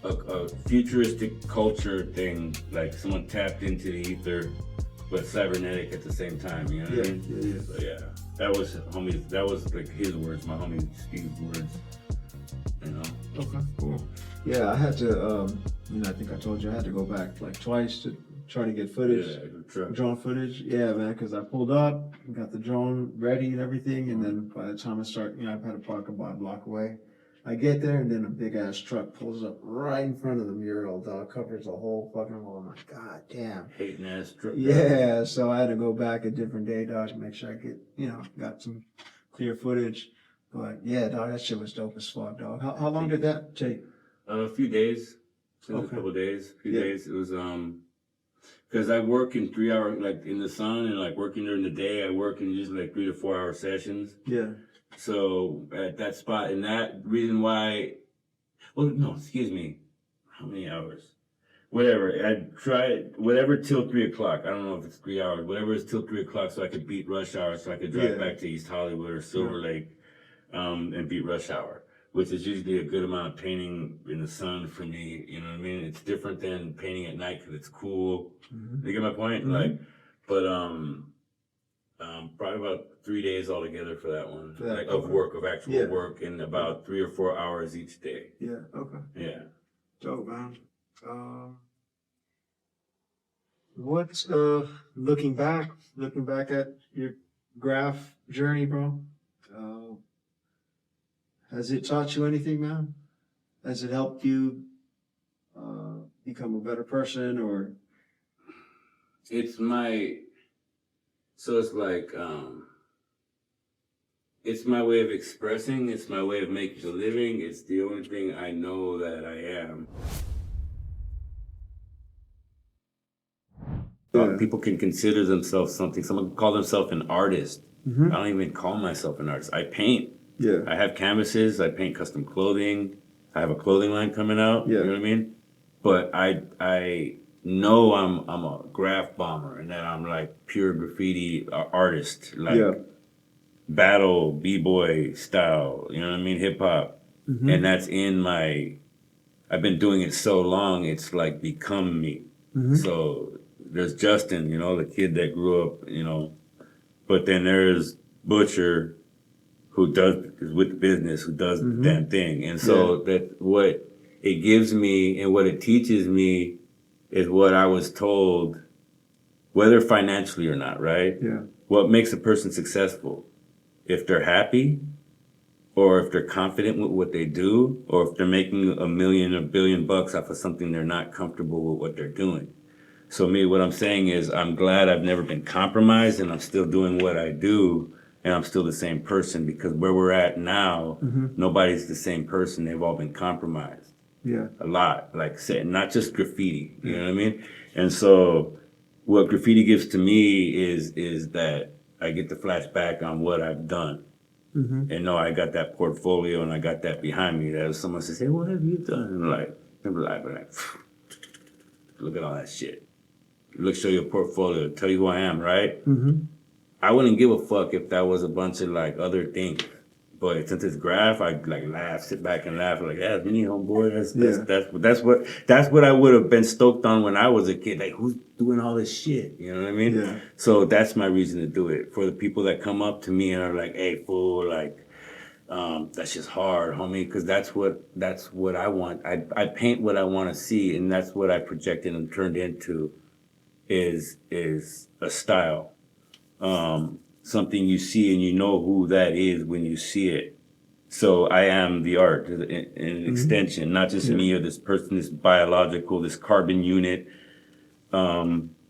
a futuristic culture thing, like someone tapped into the ether, but cybernetic at the same time. You know what I mean? Yeah. So yeah, that was homie. That was like his words, my homie Steve's words. You know. Okay. Cool. Yeah, I had to. I think I told you I had to go back like twice to try to get footage, drone footage. Yeah, man, because I pulled up, got the drone ready and everything, and then by the time I start, I've had to park about a block away. I get there, and then a big ass truck pulls up right in front of the mural, dog, covers the whole fucking wall. I'm like, God damn. Hating ass truck. Yeah, so I had to go back a different day, dog, to make sure I get, got some clear footage. But yeah, dog, that shit was dope as fuck, dog. How long did that take? A few days. A couple days. It was because I work in 3 hour, like in the sun, and like working during the day, I work in usually like 3 to 4 hour sessions. Yeah. So at that spot, and that reason why, well, no, excuse me, how many hours? Whatever. I tried whatever till 3 o'clock. I don't know if it's 3 hours. Whatever is till 3 o'clock, so I could beat rush hour, so I could drive back to East Hollywood or Silver Lake, and beat rush hour, which is usually a good amount of painting in the sun for me, you know what I mean? It's different than painting at night because it's cool. You get my point? Like, but Probably about 3 days altogether for that one. For that, Like okay. of work, of actual Yeah. work, and about 3 or 4 hours each day. Yeah. Okay. Yeah. Dope, man. What's looking back at your Graff journey, bro? Has it taught you anything, man? Has it helped you become a better person, or? It's my, so it's like, it's my way of expressing, it's my way of making a living, it's the only thing I know that I am. Yeah. People can consider themselves something, someone can call themselves an artist. Mm-hmm. I don't even call myself an artist. I paint. Yeah. I have canvases, I paint custom clothing, I have a clothing line coming out, Yeah. you know what I mean? But I know I'm a graph bomber and that I'm like pure graffiti artist, like Yeah. battle, b-boy style, you know what I mean? Hip hop. Mm-hmm. And that's in my, I've been doing it so long, it's like become me. Mm-hmm. So there's Justin, you know, the kid that grew up, you know, but then there's Butcher, who is with the business, who does Mm-hmm. the damn thing. And so that what it gives me and what it teaches me is what I was told, whether financially or not, right? Yeah. What makes a person successful? If they're happy, or if they're confident with what they do, or if they're making $1 million or $1 billion bucks off of something they're not comfortable with what they're doing. So me, what I'm saying is I'm glad I've never been compromised and I'm still doing what I do and I'm still the same person, because where we're at now, Mm-hmm. nobody's the same person. They've all been compromised Yeah. a lot, like not just graffiti, you know what I mean? And so what graffiti gives to me is that I get to flash back on what I've done. Mm-hmm. And no, I got that portfolio and I got that behind me. That if someone says, hey, what have you done? And like, look at all that shit. Look, show your portfolio, tell you who I am, right? Mm-hmm. I wouldn't give a fuck if that was a bunch of like other things. But since it's Graff, I like laugh, sit back and laugh, like, yeah, me, homeboy. That's what I would have been stoked on when I was a kid. Like, who's doing all this shit? You know what I mean? Yeah. So that's my reason to do it. For the people that come up to me and are like, hey, fool, like, that's just hard, homie, because that's what I want. I paint what I want to see, and that's what I projected and turned into is a style. Something you see and you know who that is when you see it. So I am the art in an extension, not just me or this person, this biological, this carbon unit,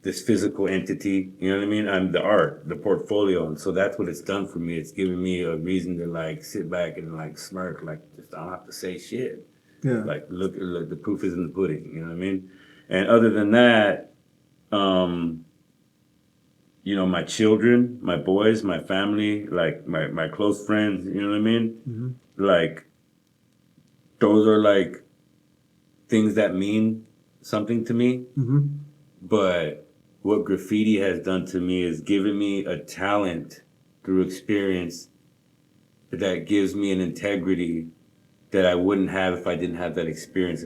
this physical entity. You know what I mean? I'm the art, the portfolio. And so that's what it's done for me. It's given me a reason to like sit back and like smirk, like just I don't have to say shit. Yeah. Like look, the proof is in the pudding. You know what I mean? And other than that, you know, my children, my boys, my family, like my close friends, you know what I mean? Mm-hmm. Like, those are like things that mean something to me. Mm-hmm. But what graffiti has done to me is given me a talent through experience that gives me an integrity that I wouldn't have if I didn't have that experience.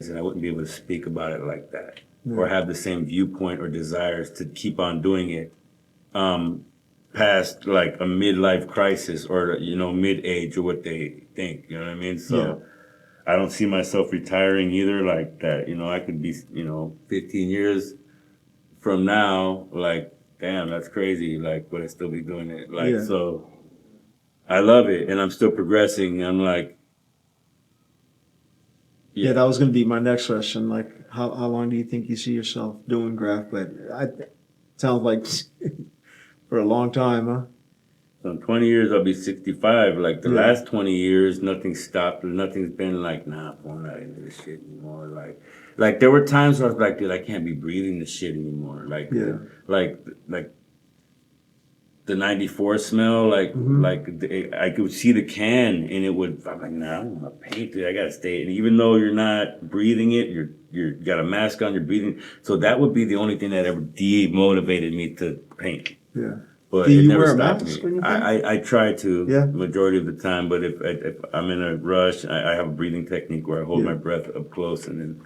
And I wouldn't be able to speak about it like that, or have the same viewpoint or desires to keep on doing it past like a midlife crisis or, you know, mid-age or what they think, you know what I mean? So I don't see myself retiring either, like that, you know, I could be, you know, 15 years from now, like, damn, that's crazy, like, but I'd still be doing it. Like, so I love it and I'm still progressing. I'm like, Yeah, that was going to be my next question. Like, how long do you think you see yourself doing Graff? But sounds like for a long time, huh? So in 20 years, I'll be 65. Like the last 20 years, nothing stopped. Nothing's been like, nah, I'm not into this shit anymore. Like there were times where I was like, dude, I can't be breathing this shit anymore. Like, like the 94 smell, like I could see the can and it would, I'm like, nah, I'm gonna paint it. I gotta stay. And even though you're not breathing it, you got a mask on, you're breathing. So that would be the only thing that ever demotivated me to paint. Yeah. But Do it you never wear a stopped mask me. when you paint? I try to, Yeah. majority of the time, but if I'm in a rush, I have a breathing technique where I hold my breath up close and then,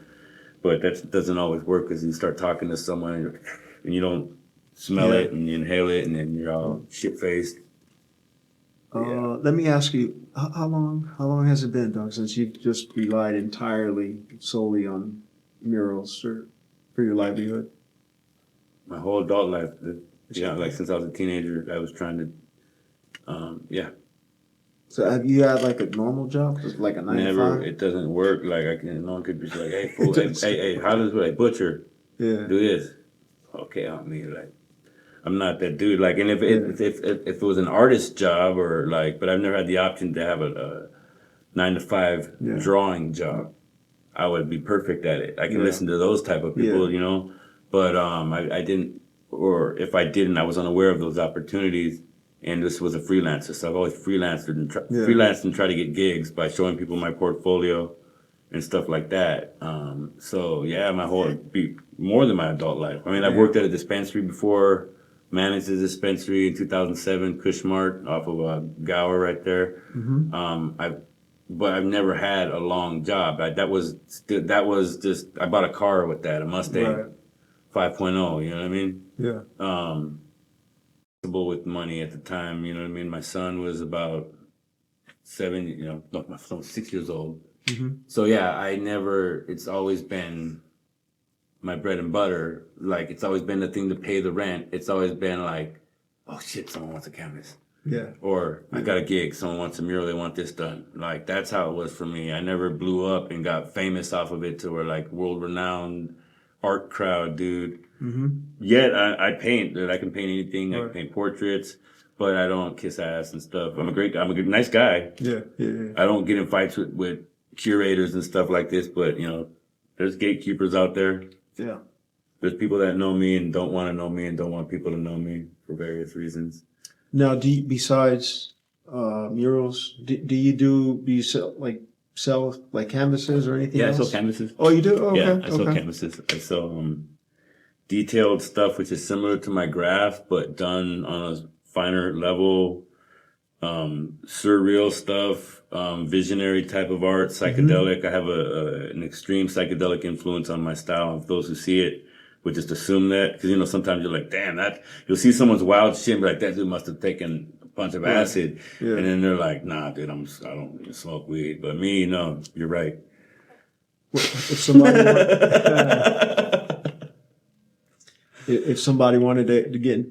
but that doesn't always work because you start talking to someone and you don't smell it and you inhale it and then you're all shit-faced. Let me ask you, how long has it been, Doug, since you've just relied entirely, solely on murals for your livelihood? My whole adult life, like since I was a teenager, I was trying to, So have you had like a normal job, like a 9 to 5? It doesn't work. Like no one could be like, hey, fool, hey, how does butcher do this? Okay, on me, like. I'm not that dude. Like, and if it was an artist job or like, but I've never had the option to have a 9 to 5 drawing job. I would be perfect at it. I can listen to those type of people, you know. But I didn't, or if I didn't, I was unaware of those opportunities. And this was a freelancer, so I've always freelanced and tried to get gigs by showing people my portfolio and stuff like that. So yeah, my whole be more than my adult life. I mean, I've worked at a dispensary before. Managed a dispensary in 2007, Kushmart off of Gower right there. But I've never had a long job. That was just I bought a car with that, a Mustang 5.0. You know what I mean? Yeah. With money at the time. You know what I mean? My son was about 7. You know, no, my son was 6 years old. So yeah, it's always been my bread and butter. Like, it's always been the thing to pay the rent. It's always been like, oh shit, someone wants a canvas. Yeah. Or I got a gig, someone wants a mural, they want this done. Like, that's how it was for me. I never blew up and got famous off of it to where like world-renowned art crowd, dude. Yet I paint, dude. I can paint anything. I can paint portraits, but I don't kiss ass and stuff. I'm a nice guy. Yeah. I don't get in fights with curators and stuff like this, but you know, there's gatekeepers out there. Yeah. There's people that know me and don't want to know me and don't want people to know me for various reasons. Now, besides murals, do you sell canvases or anything else? I sell canvases. Oh, you do? Oh, okay. Yeah, I sell canvases. I sell detailed stuff, which is similar to my Graff, but done on a finer level. Surreal stuff, visionary type of art, psychedelic. I have an extreme psychedelic influence on my style. If those who see it would just assume that, because you know sometimes you're like, damn, you'll see someone's wild shit and be like, that dude must have taken a bunch of acid, and then they're like, nah, dude, I don't even smoke weed. But me, no, you're right. If somebody wanted to get,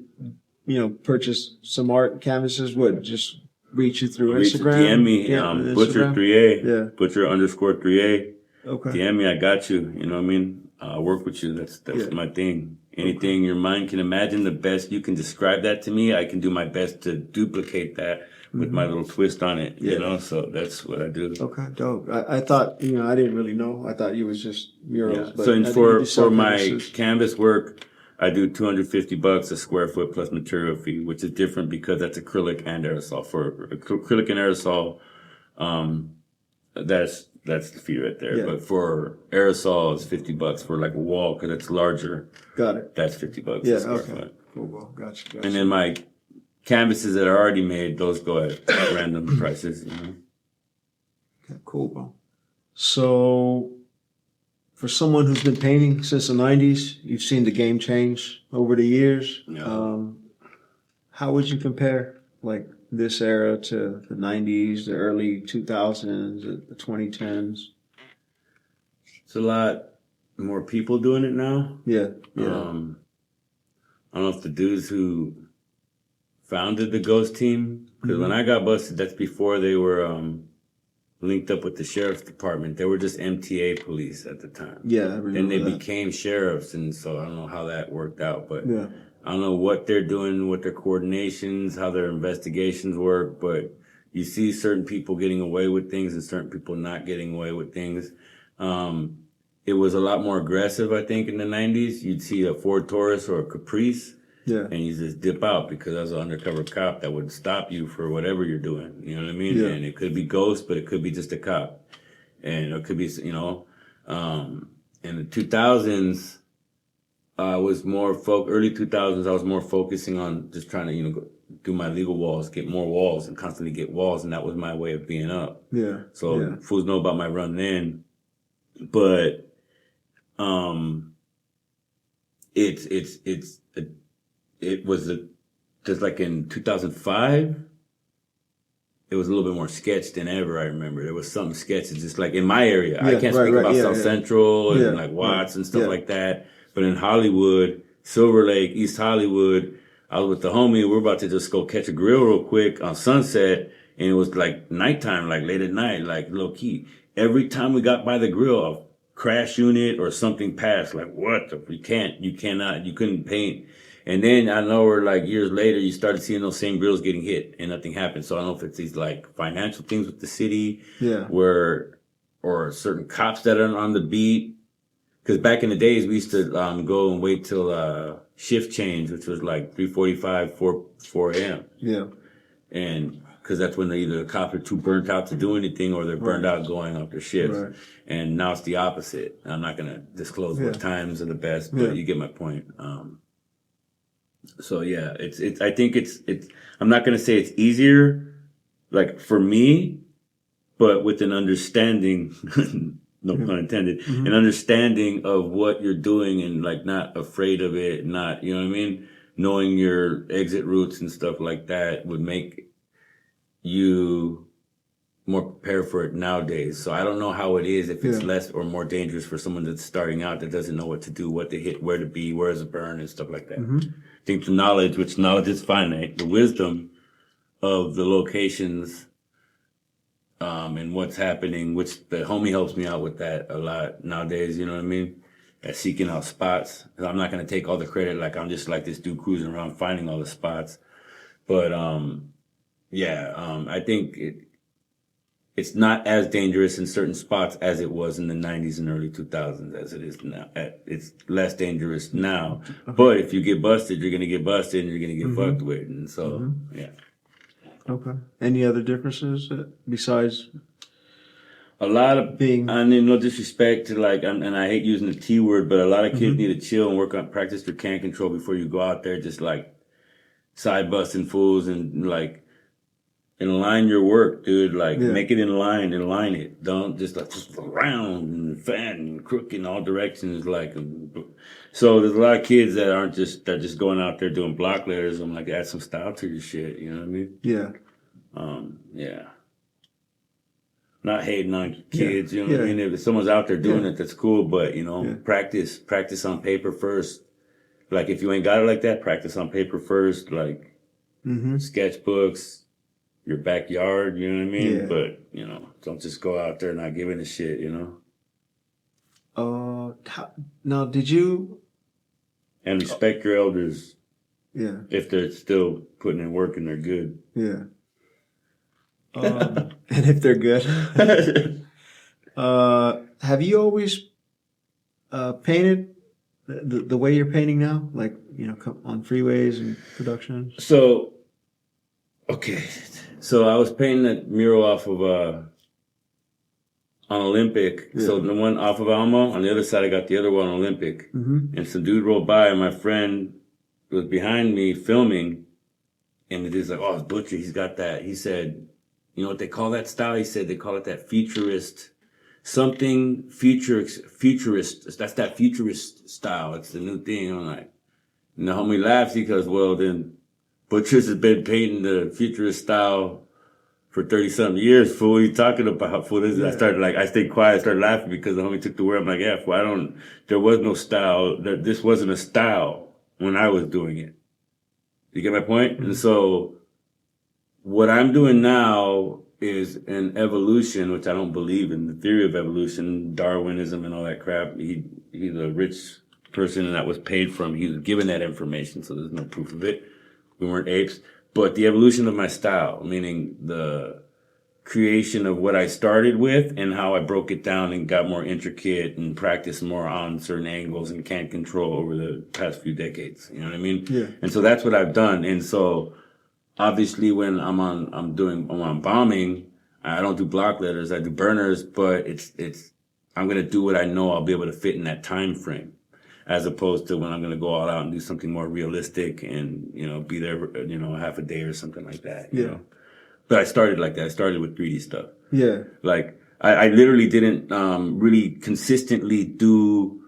purchase some art canvases, just reach you through Instagram? DM me, Butcher 3A, Butcher _ 3A. Okay. DM me, I got you. You know what I mean? I'll work with you. That's my thing. Anything your mind can imagine, the best you can describe that to me, I can do my best to duplicate that with my little twist on it. You know, so that's what I do. Okay, dope. I thought, I didn't really know. I thought you was just murals. Yeah. So for my canvas work, I do $250 a square foot plus material fee, which is different because that's acrylic and aerosol. For acrylic and aerosol, that's the fee right there. Yeah. But for aerosol, it's $50 for like a wall because it's larger. Got it. That's $50 a square foot. Cool. Well, gotcha. And then my canvases that are already made, those go at random prices. Okay, cool, bro. So, for someone who's been painting since the 90s, you've seen the game change over the years. Yeah. How would you compare like this era to the 90s, the early 2000s, the 2010s? It's a lot more people doing it now. Yeah. I don't know if the dudes who founded the Ghost team, because when I got busted, that's before they were linked up with the sheriff's department. They were just MTA police at the time. Yeah, I remember. Then they became sheriffs, and so I don't know how that worked out, but I don't know what they're doing, what their coordinations, how their investigations work, but you see certain people getting away with things and certain people not getting away with things. It was a lot more aggressive, I think, in the 90s. You'd see a Ford Taurus or a Caprice, and you just dip out because that's an undercover cop that would stop you for whatever you're doing. You know what I mean? Yeah. And it could be Ghost, but it could be just a cop. And it could be, in the 2000s, early 2000s, I was more focusing on just trying to, do my legal walls, get more walls, and constantly get walls, and that was my way of being up. Yeah. So fools know about my run then, but It was just like in 2005. It was a little bit more sketched than ever. I remember there was something sketched. It's just like in my area. I can't speak about South Central and like Watts and stuff like that. But in Hollywood, Silver Lake, East Hollywood, I was with the homie. We were about to just go catch a grill real quick on Sunset, and it was like nighttime, like late at night, like low key. Every time we got by the grill, a crash unit or something passed. Like what? You couldn't paint. And then I know we're like years later, you started seeing those same grills getting hit and nothing happened. So I don't know if it's these like financial things with the city or certain cops that are on the beat. Cause back in the days, we used to, go and wait till, shift change, which was like 3:45, 4 a.m. Yeah. And cause that's when either the cops are too burnt out to do anything or they're burned out going off their shifts. Right. And now it's the opposite. I'm not going to disclose what times are the best, but you get my point. So yeah, I think it's, I'm not going to say it's easier, like for me, but with an understanding, no pun intended, an understanding of what you're doing and like not afraid of it, not, you know what I mean? Knowing your exit routes and stuff like that would make you more prepared for it nowadays. So I don't know how it is, if it's less or more dangerous for someone that's starting out that doesn't know what to do, what to hit, where to be, where's the burn and stuff like that. I think the knowledge, which knowledge is finite, the wisdom of the locations, and what's happening, which the homie helps me out with that a lot nowadays, you know what I mean? At seeking out spots. I'm not going to take all the credit, like I'm just like this dude cruising around finding all the spots. But, I think it's not as dangerous in certain spots as it was in the 90s and early 2000s as it is now. It's less dangerous now. But if you get busted, you're going to get busted and you're going to get fucked with. And so, yeah. Okay. Any other differences besides a lot of being? I mean, no disrespect to like, and I hate using the T word, but a lot of kids need to chill and practice their can control before you go out there, just like side busting fools and like align your work, dude. Like make it align it. Don't just like just round and fat and crooked in all directions. Like, so there's a lot of kids that aren't just going out there doing block letters. I'm like, add some style to your shit. You know what I mean? Yeah. Not hating on kids. You know what I mean? If someone's out there doing it, that's cool. But you know, practice on paper first. Like if you ain't got it like that, practice on paper first. Like sketchbooks. Your backyard, you know what I mean? Yeah. But, you know, don't just go out there not giving a shit, you know? Now, did you... And respect your elders. Yeah. If they're still putting in work and they're good. Yeah. And if they're good. Have you always painted the way you're painting now? Like, you know, on freeways and productions? So, okay. So I was painting that mural off of, on Olympic. Yeah. So the one off of Alma, on the other side I got the other one on Olympic. And some dude rolled by and my friend was behind me filming. And the dude's like, oh, it's Butcher. He's got that. He said, you know what they call that style? He said they call it that futurist, something futurist. That's that futurist style. It's the new thing. I'm like, and the homie laughs. He goes, well, then Butchers has been painting the futurist style for 30-something years, fool. What are you talking about, fool? I stayed quiet, started laughing because the homie took the word. I'm like, yeah, fool, there was no style. This wasn't a style when I was doing it. You get my point? And so what I'm doing now is an evolution, which I don't believe in, the theory of evolution, Darwinism and all that crap. He's a rich person and that was paid from. He was given that information, so there's no proof of it. We weren't apes, but the evolution of my style, meaning the creation of what I started with and how I broke it down and got more intricate and practiced more on certain angles and can control over the past few decades. You know what I mean? Yeah. And so that's what I've done. And so obviously when I'm on bombing, I don't do block letters, I do burners, but I'm going to do what I know I'll be able to fit in that time frame. As opposed to when I'm going to go all out and do something more realistic and, you know, be there, you know, half a day or something like that, you know. But I started like that. I started with 3D stuff. Yeah. Like, I literally didn't really consistently do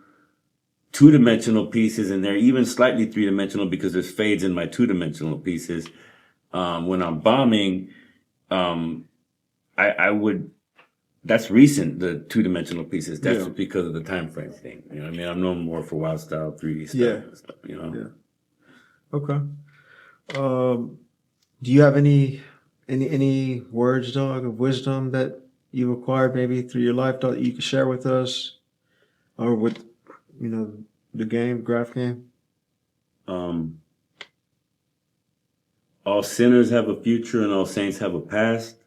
two-dimensional pieces in there, even slightly three-dimensional because there's fades in my two-dimensional pieces. When I'm bombing, I would. That's recent, the two-dimensional pieces. That's just because of the time frame thing. You know what I mean? I'm known more for wild style 3D stuff. And stuff, you know? Yeah. Okay. Do you have any words, dog, of wisdom that you've acquired maybe through your life that you can share with us, or with, you know, the game, Graff game? All sinners have a future and all saints have a past.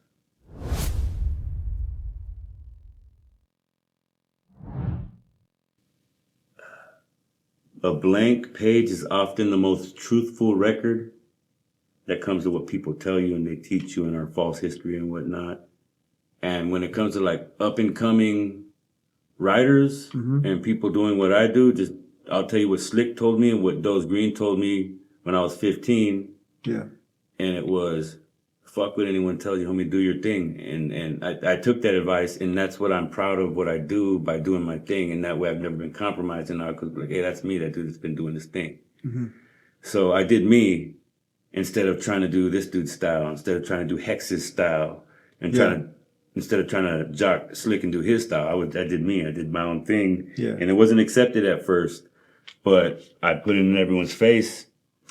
A blank page is often the most truthful record. That comes to what people tell you and they teach you in our false history and whatnot. And when it comes to like up and coming writers and people doing what I do, just I'll tell you what Slick told me and what Dose Green told me when I was 15. Yeah. And it was, fuck what anyone tells you, homie, do your thing. And I took that advice, and that's what I'm proud of what I do by doing my thing. And that way I've never been compromised. And I could be like, hey, that's me, that dude that's been doing this thing. So I did me instead of trying to do this dude's style, instead of trying to do Hex's style, and instead of trying to jock Slick and do his style. I did me. I did my own thing. Yeah. And it wasn't accepted at first, but I put it in everyone's face,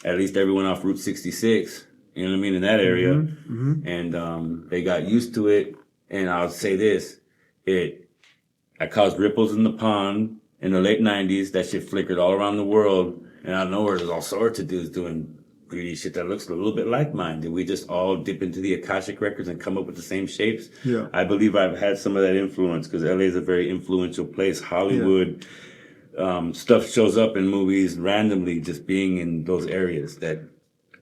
at least everyone off Route 66. You know what I mean? In that area. And they got used to it. And I'll say this, I caused ripples in the pond in the late 90s. That shit flickered all around the world. And out of nowhere, there's all sorts of dudes doing 3D shit that looks a little bit like mine. Did we just all dip into the Akashic records and come up with the same shapes? Yeah. I believe I've had some of that influence because LA is a very influential place. Hollywood, stuff shows up in movies randomly, just being in those areas that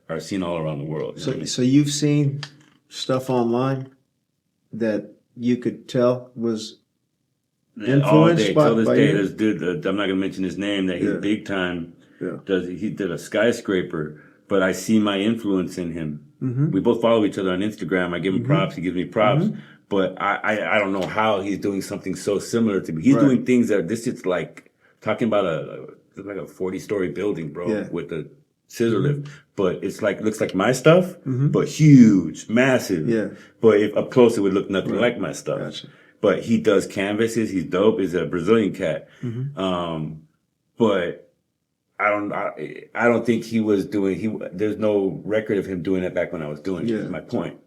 are seen all around the world. So you've seen stuff online that you could tell was influenced by till this day, you? there's dude, I'm not gonna mention his name, that he's big time. He did a skyscraper, but I see my influence in him. We both follow each other on Instagram. I give him props, he gives me props. But I don't know how he's doing something so similar to me. He's doing things that this is like talking about like a 40-story building, bro, with a scissor lift. But it's like, looks like my stuff, but huge, massive. Yeah. But if up close, it would look nothing like my stuff. Gotcha. But he does canvases. He's dope. He's a Brazilian cat. But I don't think he was doing, there's no record of him doing it back when I was doing it, is my point.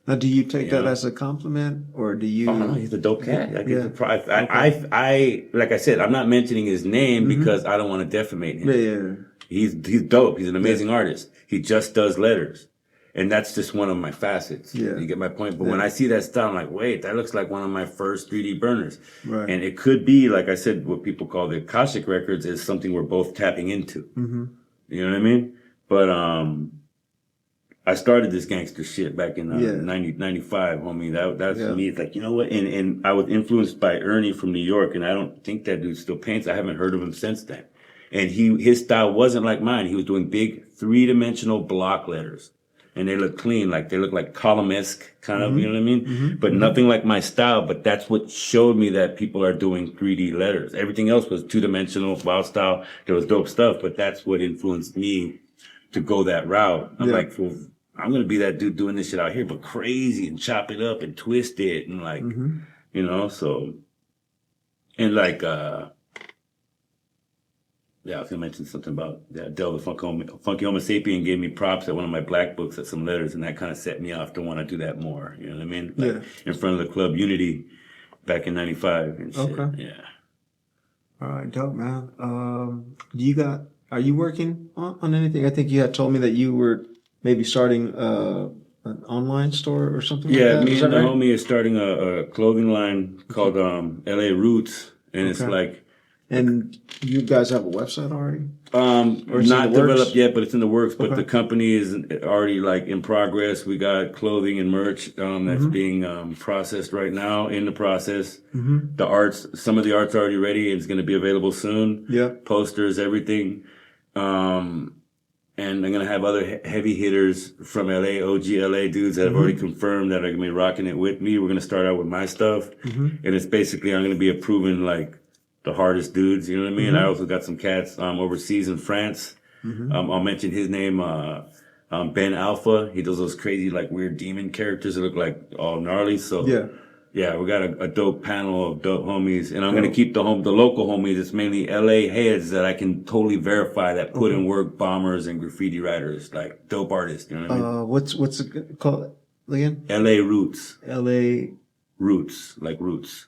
Now, do you take that as a compliment, or do you? Oh, no, he's a dope cat. I get the prize. I like I said, I'm not mentioning his name because I don't want to defamate him. He's dope. He's an amazing artist. He just does letters. And that's just one of my facets. You get my point? But when I see that style, I'm like, wait, that looks like one of my first 3D burners. Right. And it could be, like I said, what people call the Akashic records is something we're both tapping into. You know what I mean? But I started this gangster shit back in 95, homie. That's me. It's like, you know what? And I was influenced by Ernie from New York, and I don't think that dude still paints. I haven't heard of him since then. And his style wasn't like mine. He was doing big 3-dimensional block letters. And they look clean, like they look like column-esque kind of, you know what I mean? But nothing like my style. But that's what showed me that people are doing 3D letters. Everything else was 2-dimensional, wild style. There was dope stuff, but that's what influenced me to go that route. I'm like, well, I'm going to be that dude doing this shit out here, but crazy, and chop it up and twist it and like, you know, so. And like, I was going to mention something about Del the Funky Homo Sapien gave me props at one of my black books at some letters, and that kind of set me off to want to do that more. You know what I mean? Like in front of the Club Unity back in 95 and shit. Yeah. All right, dope, man. Are you working on anything? I think you had told me that you were maybe starting an online store or something like that. Yeah, me and the homie are starting a clothing line called LA Roots, and it's like. And you guys have a website already? Not developed yet, but it's in the works. But the company is already like in progress. We got clothing and merch that's being processed right now, in the process. The arts, some of the art's already ready. It's going to be available soon. Yeah. Posters, everything. And I'm going to have other heavy hitters from LA, OG LA dudes that have already confirmed that are going to be rocking it with me. We're going to start out with my stuff. And it's basically, I'm going to be a proven like the hardest dudes. You know what I mean? I also got some cats overseas in France. I'll mention his name, Ben Alpha. He does those crazy, like, weird demon characters that look like all gnarly. So yeah, we got a dope panel of dope homies, and I'm gonna keep the local homies. It's mainly LA heads that I can totally verify that put in work, bombers and graffiti writers, like dope artists. You know what I mean? What's it called again? LA Roots. LA Roots, like roots.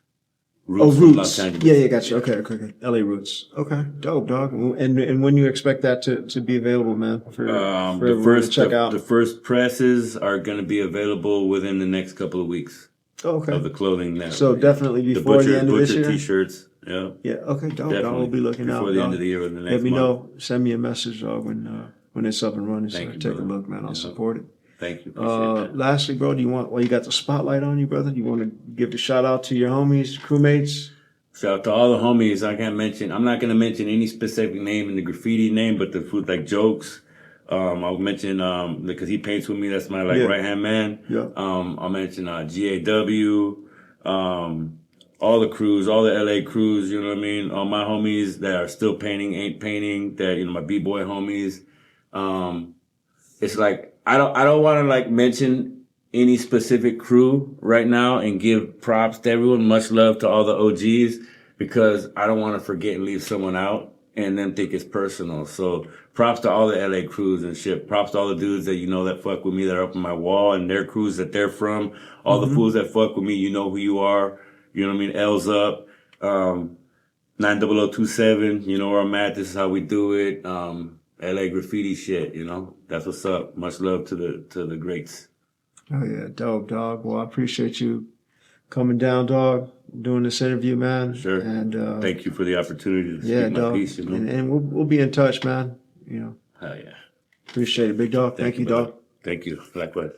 Roots. From Los Angeles. Yeah, gotcha. Okay. LA Roots. Okay, dope, dog. And when you expect that to be available, man, for everyone to check out? The first presses are gonna be available within the next couple of weeks. Okay. Of the clothing now. So definitely before the end of this year? T-shirts, yeah. Yeah, okay, dope. Definitely. Dog, we'll be looking out, before the end of the year or the next Let me month. know. Send me a message, dog, when it's up and running. Thank so you, take brother. a look, man. I'll support it. Thank you. Appreciate that. Lastly, bro, do you want, while you got the spotlight on you, brother, do you want to give the shout out to your homies, crewmates? Shout out to all the homies. I'm not gonna mention any specific name in the graffiti name, but the food like jokes. I'll mention because he paints with me. That's my right hand man. Yeah. I'll mention GAW. All the crews, all the LA crews, you know what I mean? All my homies that are still painting, ain't painting, that, you know, my B-boy homies. It's like, I don't want to like mention any specific crew right now and give props to everyone. Much love to all the OGs, because I don't want to forget and leave someone out and then think it's personal. So props to all the LA crews and shit. Props to all the dudes that, you know, that fuck with me, that are up on my wall, and their crews that they're from. All the fools that fuck with me, you know who you are. You know what I mean? L's up. 90027, you know where I'm at. This is how we do it. LA graffiti shit, you know? That's what's up. Much love to the greats. Oh, yeah, dope, dog. Well, I appreciate you coming down, dog, doing this interview, man. Sure. And thank you for the opportunity to yeah, speak my dog. piece, you know? And we'll be in touch, man. You know. Hell yeah. Appreciate it, big dog. Thank you, brother. dog. Thank you. Likewise.